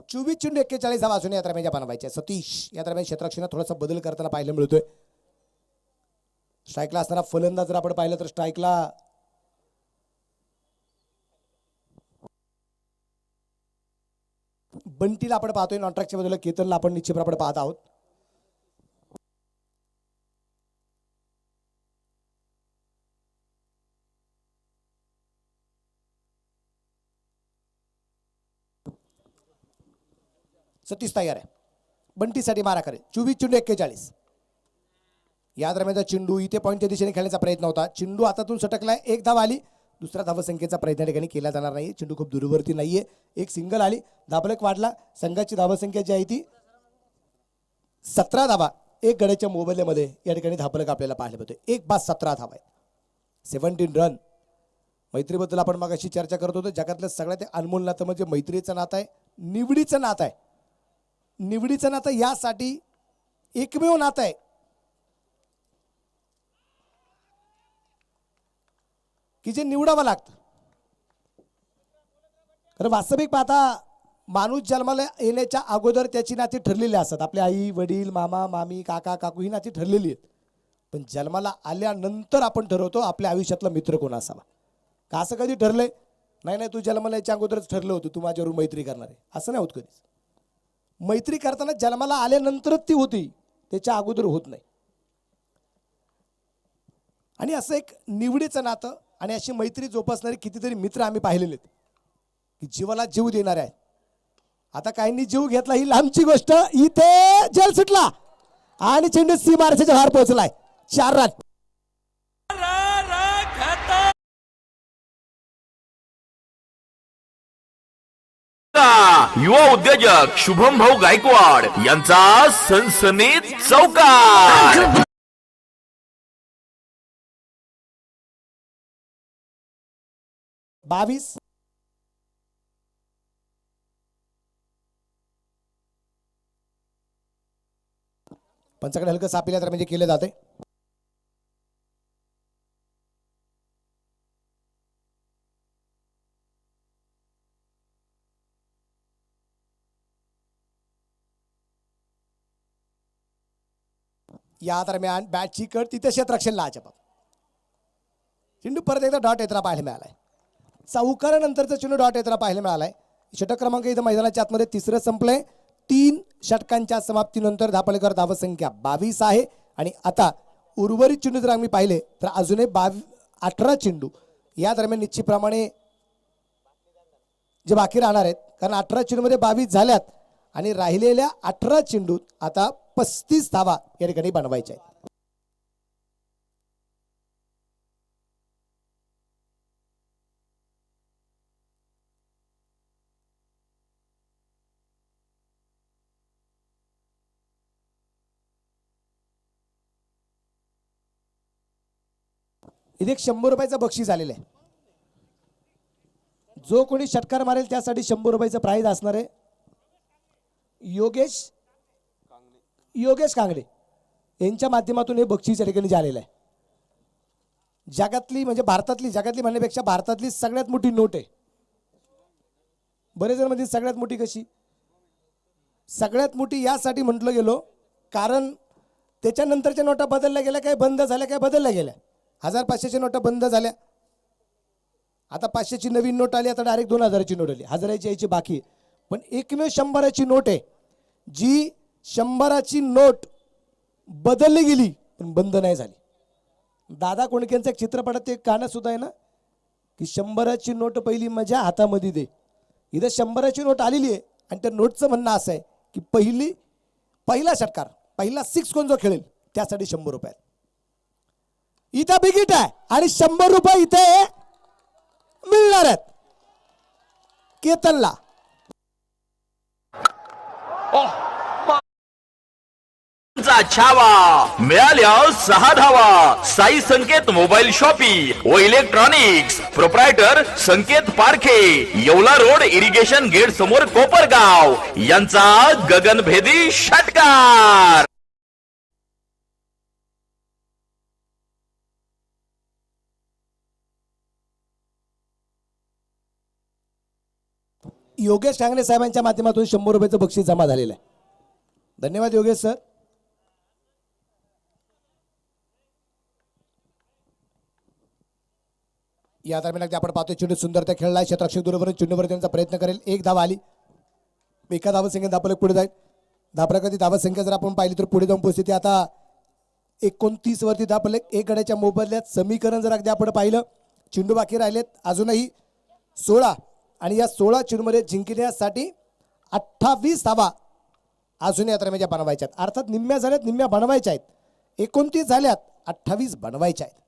चोवीस चेंडू 41 बाजूने या दरम्यान बनवायचे. सतीश या दरम्यान क्षेत्ररक्षणात थोडासा बदल करताना पाहायला मिळतोय. स्ट्राईकला असताना फलंदाज जर आपण पाहिलं तर स्ट्राईकला बंटीला आपण पाहतोय, नॉनट्रॅकच्या बाजूला केतनला आपण निश्चितपणे पाहत आहोत. सतीश तयार आहे, बंटीसाठी मारा करेल. 24 चेंडू 41 या दरम्यानचा चेंडू इथे पॉईंटच्या दिशेने खेळण्याचा प्रयत्न होता. चेंडू हातातून सटकलाय, एक धाव आली, दुसरा धावसंख्येचा प्रयत्न ठिकाणी केला जाणार नाही. चेंडू खूप दूरवरती नाहीये, एक सिंगल आली, धाबलक वाढला. संघाची धावसंख्या जी आहे ती 17 धावा. एक गड्याच्या मोबाईलमध्ये या ठिकाणी धाबलक आपल्याला पाहायला मिळते. एक बाद 17 धावा आहेत, 17 रन. मैत्रीबद्दल आपण मग अशी चर्चा करत होतो. जगातलं सगळ्यात अनमोल नातं म्हणजे मैत्रीचं नातं आहे, निवडीचं नातं आहे. निवडीचं नातं यासाठी एकमेव नातं आहे की जे निवडावं लागतं. कारण वास्तविक पाहता माणूस जन्माला येण्याच्या अगोदर त्याची नाती ठरलेली असतात. आपले आई वडील, मामा मामी, काका काकू ही नाती ठरलेली आहेत. पण जन्माला आल्यानंतर आपण ठरवतो आपल्या आयुष्यातला मित्र कोण असावा. का असं कधी ठरलंय? नाही, तू जन्माला याच्या अगोदरच ठरलं होतं तू माझ्यावर मैत्री करणार आहे, असं नाही होत कधीच. मैत्री करताना जन्माला आल्यानंतरच ती होती, त्याच्या अगोदर होत नाही. आणि असं एक निवडीचं नातं आणि अशी मैत्री जोपासणारे कितीतरी मित्र आम्ही पाहिलेले आहेत की जीवाला जीव देणारे आहेत. आता काहींनी जीव घेतला ही लांबची गोष्ट. इथे जल सुटला आणि चेंडू सी मार्चच्या बाहेर पोहोचलाय. 4 रन. युवा उद्योजक शुभम भाऊ गायकवाड यांचा सनसनीत चौकार. 22. पंचाकडे हलकं सापिल्या तर म्हणजे केले जाते. या दरम्यान बॅटची कट तिथे क्षेत्ररक्षणला अजब. चेंडू परत एकदा डॉट येताना पाहायला मिळालाय. चौकारानंतरचा चेंडू डॉट येताना पाहायला मिळालाय. षटक क्रमांक इथं मैदानाच्या आतमध्ये तिसरं संपलंय. 3 षटकांच्या समाप्तीनंतर धापलेकर धावसंख्या 22 आहे. आणि आता उर्वरित चेंडू जर आम्ही पाहिले तर अजूनही 18 चेंडू या दरम्यान निश्चितप्रमाणे जे बाकी राहणार आहेत, कारण 18 चेंडूमध्ये 22 झाल्यात आणि राहिलेल्या 18 चेंडूत आता 35 धावा या ठिकाणी बनवायच्या आहेत. इथे एक 100 रुपयाचं बक्षीस आलेलं आहे. जो कोणी षटकार मारेल त्यासाठी 100 रुपयाचं प्राइज असणार आहे. योगेश कांगडे यांच्या माध्यमातून हे बक्षीस या ठिकाणी झालेलं आहे. जगातली म्हणजे भारतातली, जगातली म्हणण्यापेक्षा भारतातली सगळ्यात मोठी नोट आहे. बरेच जण म्हणजे सगळ्यात मोठी कशी, सगळ्यात मोठी यासाठी म्हटलं गेलो कारण त्याच्यानंतरच्या नोटा बदलल्या गेल्या, काय बंद झाल्या, काय बदलल्या गेल्या. 1000 500च्या नोटा बंद झाल्या. आता 500ची नवीन नोट आली, आता डायरेक्ट 2000ची नोट आली. 1000ची यायची बाकी. पण एकमेव 100ची नोट आहे जी 100ची नोट बदलली गेली पण बंद नाही झाली. दादा कोंडकेंचं एक चित्रपटात ते गाणं सुद्धा आहे ना की 100ची नोट पहिली मजा हातामध्ये दे. इथं 100ची नोट आलेली आहे आणि त्या नोटचं म्हणणं असं आहे की पहिला षटकार, पहिला 6 कोण जो खेळेल त्यासाठी 100 रुपये. इथं बिगिट आहे आणि 100 रुपये इथे मिळणार आहेत केतनला. छावा मिळाल्या 6 धावा. साई संकेत मोबाईल शॉपी व electronics proprietor Sanket Parkhe, Yeola road irrigation gate समोर कोपरगाव यांचा गगनभेदी षटकार. योगेश कांगणे साहेबांच्या माध्यमातून 100 रुपयाचं बक्षीस जमा झालेलं आहे. धन्यवाद योगेश सर. या दरम्यान आपण पाहतोय चेंडू सुंदर त्या खेळलाय. क्षेत्ररक्षक दूरवरून चेंडूवर त्यांचा प्रयत्न करेल. 1 धाव आली. एका धावसंख्येत धापलक पुढे जाईल. धापलकाची धावसंख्या जर आपण पाहिली तर पुढे जाऊन पोहोचते आता 29 वरती धापलक. 1 गड्याच्या मोबदल्यात समीकरण जर अगदी आपण पाहिलं, चेंडू बाकी राहिलेत अजूनही 16 आणि या 16 चेंडूमध्ये जिंकण्यासाठी 28 धावा अजून या दरम्यान बनवायच्या आहेत. अर्थात निम्म्या झाल्यात, निम्म्या बनवायच्या आहेत. 29 झाल्यात, 28 बनवायच्या आहेत.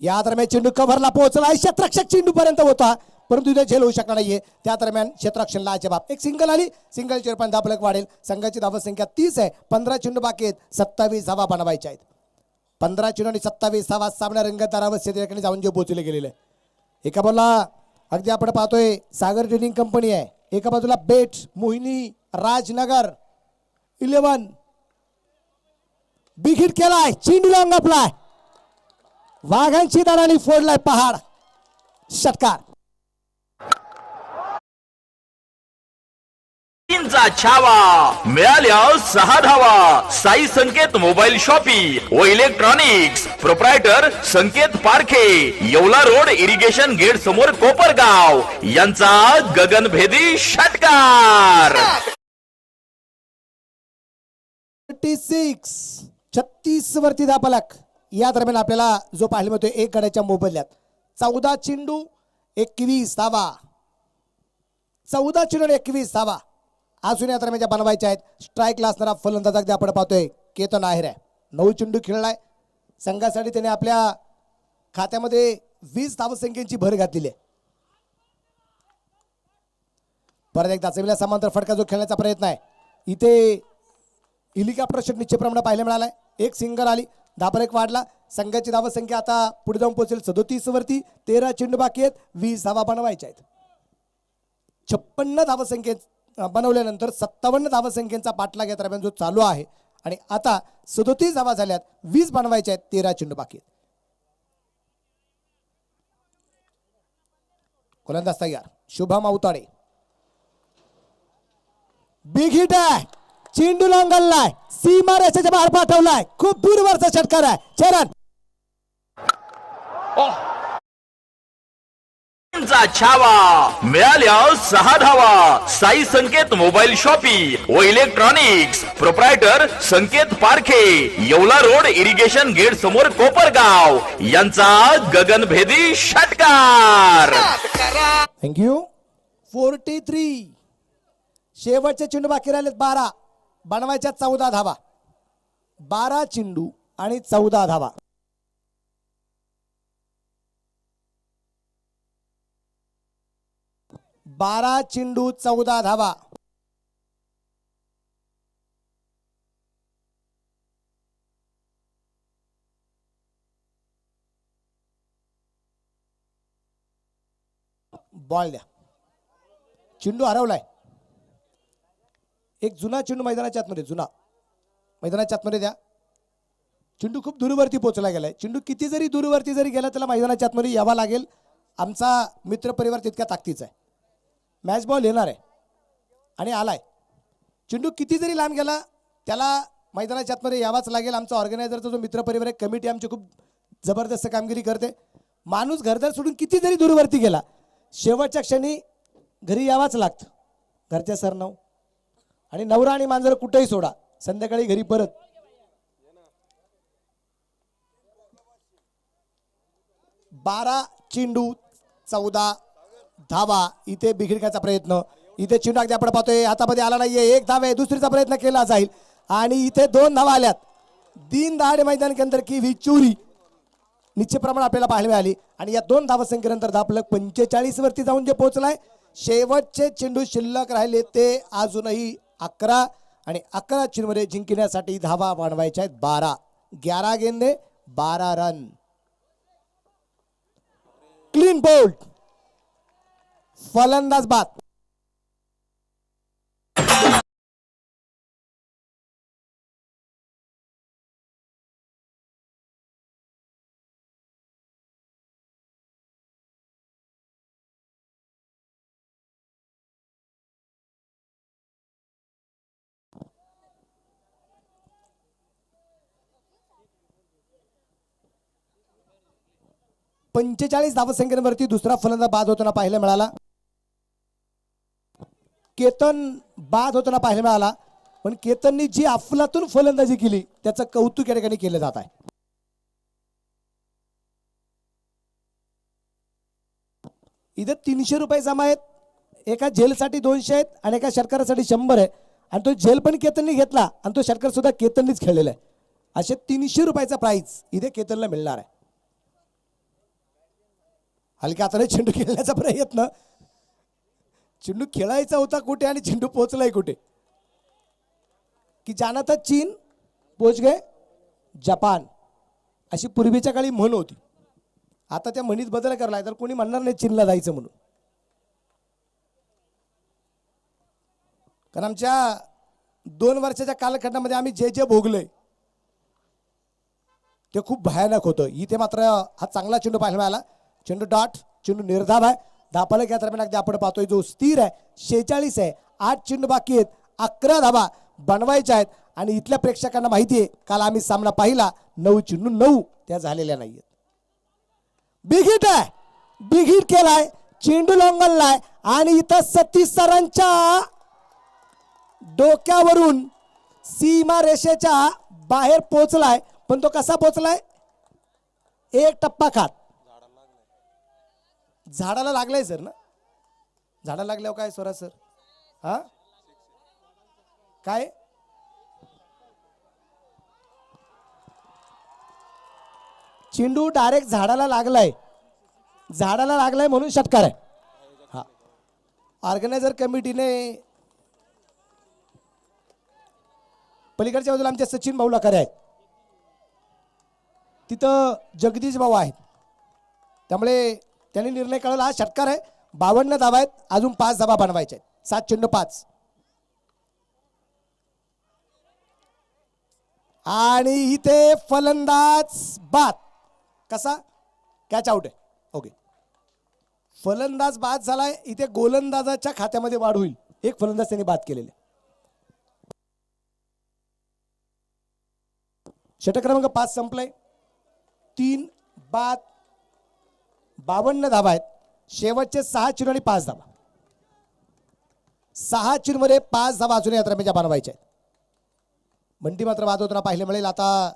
या दरम्यान चेंडू कव्हरला पोहोचला. क्षेत्ररक्षक चेंडू पर्यंत होता परंतु इथे झेल होऊ शकणार नाहीये. त्या दरम्यान क्षेत्ररक्षणला जबाब. एक सिंगल आली. सिंगल चेरपण धापलक वाढेल. संघाची धावसंख्या 30 आहे. 15 चेंडू बाकी आहेत. 27 धावा बनवायच्या आहेत. 15 चेंडू आणि 27 धावा सामना रंगतदार अवस्थेत या ठिकाणी जाऊन जे पोहोचले गेलेले आहे. एका बॉलला अगदी आपण पाहतोय सागर ट्रेडिंग कंपनी आहे. एका बाजूला बेट, मोहिनी, राजनगर 11 बिग हिट केलाय. चेंडू लॉंग आपलाय. वाघांची दाराने फोडलाय पहाड. षटकार. चा छावा मिळाल्या 6 धावा. साई संकेत मोबाईल शॉपी व electronics proprietor Sanket Parkhe, Yeola road irrigation gate समोर कोपरगाव यांचा गगनभेदी षटकार. 36 वरती धापलक. या दरम्यान आपल्याला जो पाहायला मिळतोय 1 गड्याच्या मोबदल्यात 14 चेंडू 21 धावा. 14 चेंडू 21 धावा अजून या दरम्यान बनवायच्या आहेत. स्ट्राईकला असणारा फलंदाज अगदी आपण पाहतोय केतन आहेर आहे. 9 चेंडू खेळलाय. संघासाठी त्याने आपल्या खात्यामध्ये 20 धावसंख्येची भर घातलेली आहे. परत एकदा जमिनीला समांतर फटका जो खेळण्याचा प्रयत्न आहे. इथे हेलिकॉप्टर शॉट निश्चितप्रमाणे पाहायला मिळालाय. एक सिंगल आली. धापलक वाढला. संघाची धावसंख्या आता पुढे जाऊन पोहोचेल 37 वरती. 13 चेंडू बाकी आहेत. 20 धावा बनवायच्या आहेत. 56 धावसंख्येत बनवल्यानंतर 57 धावसंख्येचा पाठलाग या दरम्यान जो चालू आहे आणि आता 37 धावा झाल्यात. 20 बनवायच्या आहेत. 13 चेंडू बाकी आहेत. गोलंदाज तयार. शुभम अवताडे. बिग हिट आहे. चेंडू लांगलाय. सीमा रेषेच्या बाहेर पाठवलाय. खूप दूरवरचा षटकार आहे. चरण चा छावा मिळाल्या 6 धावा. साई संकेत मोबाईल शॉपी व electronics proprietor Sanket Parkhe, Yeola road irrigation gate समोर कोपरगाव यांचा गगनभेदी षटकार. थँक्यू. 43. शेवटचे चेंडू बाकी राहिलेत 12. बनवायच्या 14 धावा. 12 चेंडू आणि 14 धावा. बारा चेंडू 14 धावा. बॉल द्या. चेंडू हरवलाय. एक जुना चेंडू मैदानाच्या आतमध्ये, जुना मैदानाच्या आतमध्ये द्या. चेंडू खूप दूरवरती पोहोचला गेलाय. चेंडू किती जरी दूरवरती जरी गेला त्याला मैदानाच्या आतमध्ये यावा लागेल. आमचा मित्र परिवार तितक्या ताकदीचा आहे. मॅच बॉल येणार आहे आणि आलाय. चेंडू किती जरी लांब गेला त्याला मैदानाच्या आतमध्ये यावाच लागेल. आमचा ऑर्गनायझरचा जो मित्र परिवार आहे, कमिटी आमची खूप जबरदस्त कामगिरी करते. माणूस घरदार सोडून किती जरी दूरवरती गेला शेवटच्या क्षणी घरी यावाच लागतं. घरच्या सरनाव आणि नवरा आणि मांजर कुठेही सोडा, संध्याकाळी घरी परत. बारा चेंडू 14 धावा. इथे बिघडण्याचा प्रयत्न. इथे चेंडू अगदी आपण पाहतोय हातामध्ये आला नाहीये. एक धाव आहे. दुसरीचा प्रयत्न केला जाईल आणि इथे 2 धावा आल्यात. दीन दहाड़े मैदान के अंदर की हुई चोरी निश्चित प्रमाण आपल्याला पाहायला मिळाली आणि या 2 धावा संख्येनंतर धापलक 45 वरती जाऊन जे पोहोचलाय. शेवटचे चेंडू शिल्लक राहिले ते अजूनही 11 आणि 11 चेंडूमध्ये जिंकण्यासाठी धावा बनवायच्या आहेत 12. 11 गेंदे 12 रन. Clean bowled. फलंदाज बाद. पंचेचाळीस धावसंख्येवरती दुसरा फलंदाज बाद होताना पाहायला मिळाला. केतन बाद होताना पाहायला मिळाला. पण केतननी जी अफलातून फलंदाजी केली त्याचं कौतुक या ठिकाणी केलं जात आहे. इथे 300 रुपये जमा आहेत. एका झेलसाठी 200 आहेत आणि एका षटकारासाठी 100 आहे. आणि तो झेल पण केतननी घेतला आणि तो षटकार सुद्धा केतननीच खेळलेला आहे. असे 300 रुपयाचा प्राइज इथे केतनला मिळणार आहे. हलक्या हाताने चेंडू खेळण्याचा प्रयत्न. चेंडू खेळायचा होता कुठे आणि चेंडू पोहोचलाय कुठे. की जाना था चीन पोहोच गए जपान, अशी पूर्वीच्या काळी म्हण होती. आता त्या म्हणीत बदल करलाय तर कोणी म्हणणार नाही चीनला जायचं म्हणून. कारण आमच्या 2 वर्षाच्या कालखंडामध्ये आम्ही जे जे भोगलोय ते खूप भयानक होतं. इथे मात्र हा चांगला चेंडू पाहायला मिळाला. चेंडू डॉट. चेंडू निर्धाव आहे. धापालक या दरम्यान अगदी आपण पाहतोय जो स्थिर आहे 46 आहे. 8 चेंडू बाकी आहेत. 11 धावा बनवायच्या आहेत आणि इथल्या प्रेक्षकांना माहिती आहे काल आम्ही सामना पाहिला 9 चेंडू 9 त्या झालेल्या नाहीयेत. बिघिट आहे. बिघिट केलाय. चेंडू लोंगललाय आणि इथं सतीश सरांच्या डोक्यावरून सीमा रेषेच्या बाहेर पोहोचलाय. पण तो कसा पोहोचलाय. एक टप्पा खात झाडाला लागलाय सर ना. झाडाला लागल्यावर काय स्वरा सर. हा काय चेंडू डायरेक्ट झाडाला लागलाय. झाडाला लागलाय म्हणून षटकार आहे. हा ऑर्गनायझर कमिटीने पलीकडच्या बाजूला आमचे सचिन भाऊ लाकारे आहेत. तिथं जगदीश भाऊ आहेत. त्यामुळे त्यांनी निर्णय कळवला हा षटकार आहे. 52 धावा आहेत. अजून 5 धावा बनवायच्या आहेत. 7 चेंडू 5 आणि इथे फलंदाज बाद. कसा कॅच आउट आहे. ओके फलंदाज बाद झालाय. इथे गोलंदाजाच्या खात्यामध्ये वाढ होईल. एक फलंदाज त्यांनी बाद केलेले. षटक क्रमांक 5 संपलाय. 3 बाद 52 धावा आहेत. शेवटचे 6 चेंडू आणि 5 धावा. 6 चेंडूमध्ये 5 धावा अजूनही या दरम्यानच्या बनवायच्या आहेत. बंटी मात्र बाद होताना पाहायला मिळेल. आता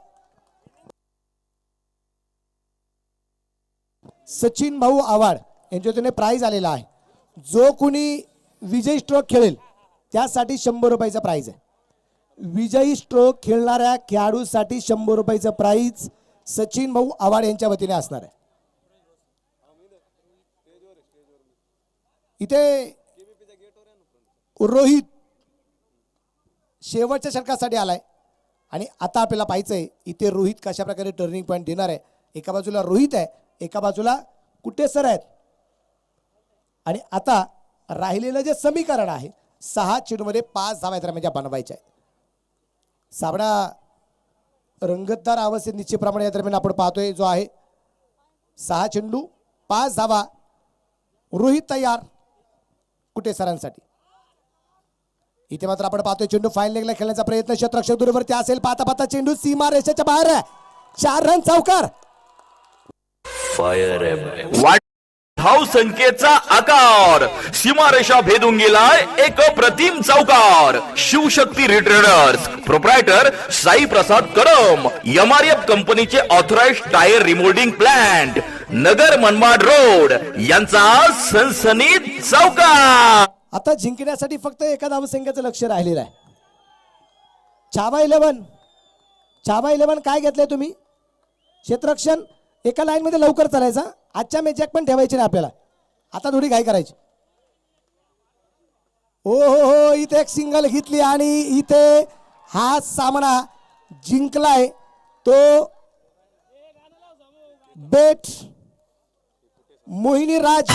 सचिन भाऊ आव्हाड यांच्या वतीने प्राइज आलेला आहे. जो कोणी विजयी स्ट्रोक खेळेल त्यासाठी 100 रुपयाचं प्राइज आहे. विजयी स्ट्रोक खेळणाऱ्या खेळाडूसाठी 100 रुपयाचं प्राइज सचिन भाऊ आव्हाड यांच्या वतीने असणार आहे. इथे रोहित शेवटच्या षटकासाठी आलाय आणि आता आपल्याला पाहायचंय इथे रोहित कशा प्रकारे टर्निंग पॉईंट देणार आहे. एका बाजूला रोहित आहे, एका बाजूला कुठे सर आहेत. आणि आता राहिलेलं जे समीकरण आहे 6 चेंडूमध्ये 5 धावा दरम्यान बनवायच्या आहेत. साबणा रंगतदार अवस्थेत निश्चितप्रमाणे या दरम्यान आपण पाहतोय जो आहे 6 चेंडू 5 धावा. रोहित तयार कुठे सरांसाठी. इथे मात्र आपण पाहतोय चेंडू फाईन लेगला खेळण्याचा प्रयत्न, क्षेत्ररक्षक दूरवरती असेल. पाहता पाहता चेंडू सीमा रेषेच्या बाहेर आहे. 4 रन चौकार. धाव संख्येचा आकार सीमारेषा भेदून गेलाय. एक अप्रतिम चौकार. शिवशक्ती रिट्रेडर्स प्रोप्रायटर साई प्रसाद कदम, MRF कंपनीचे authorised tyre remoulding plant, Nagar Manmad road यांचा सनसनीत चौकार. आता जिंकण्यासाठी फक्त एका धावसंख्येचं लक्ष राहिलेलं आहे. छावा 11 काय घेतलंय तुम्ही. क्षेत्ररक्षण एका लाईन मध्ये लवकर चालायचा. आजच्या मॅच पण ठेवायची नाही आपल्याला. आता थोडी घाई करायची. हो इथे एक सिंगल घेतली आणि इथे हा सामना जिंकलाय तो बेट मोहिनी राज.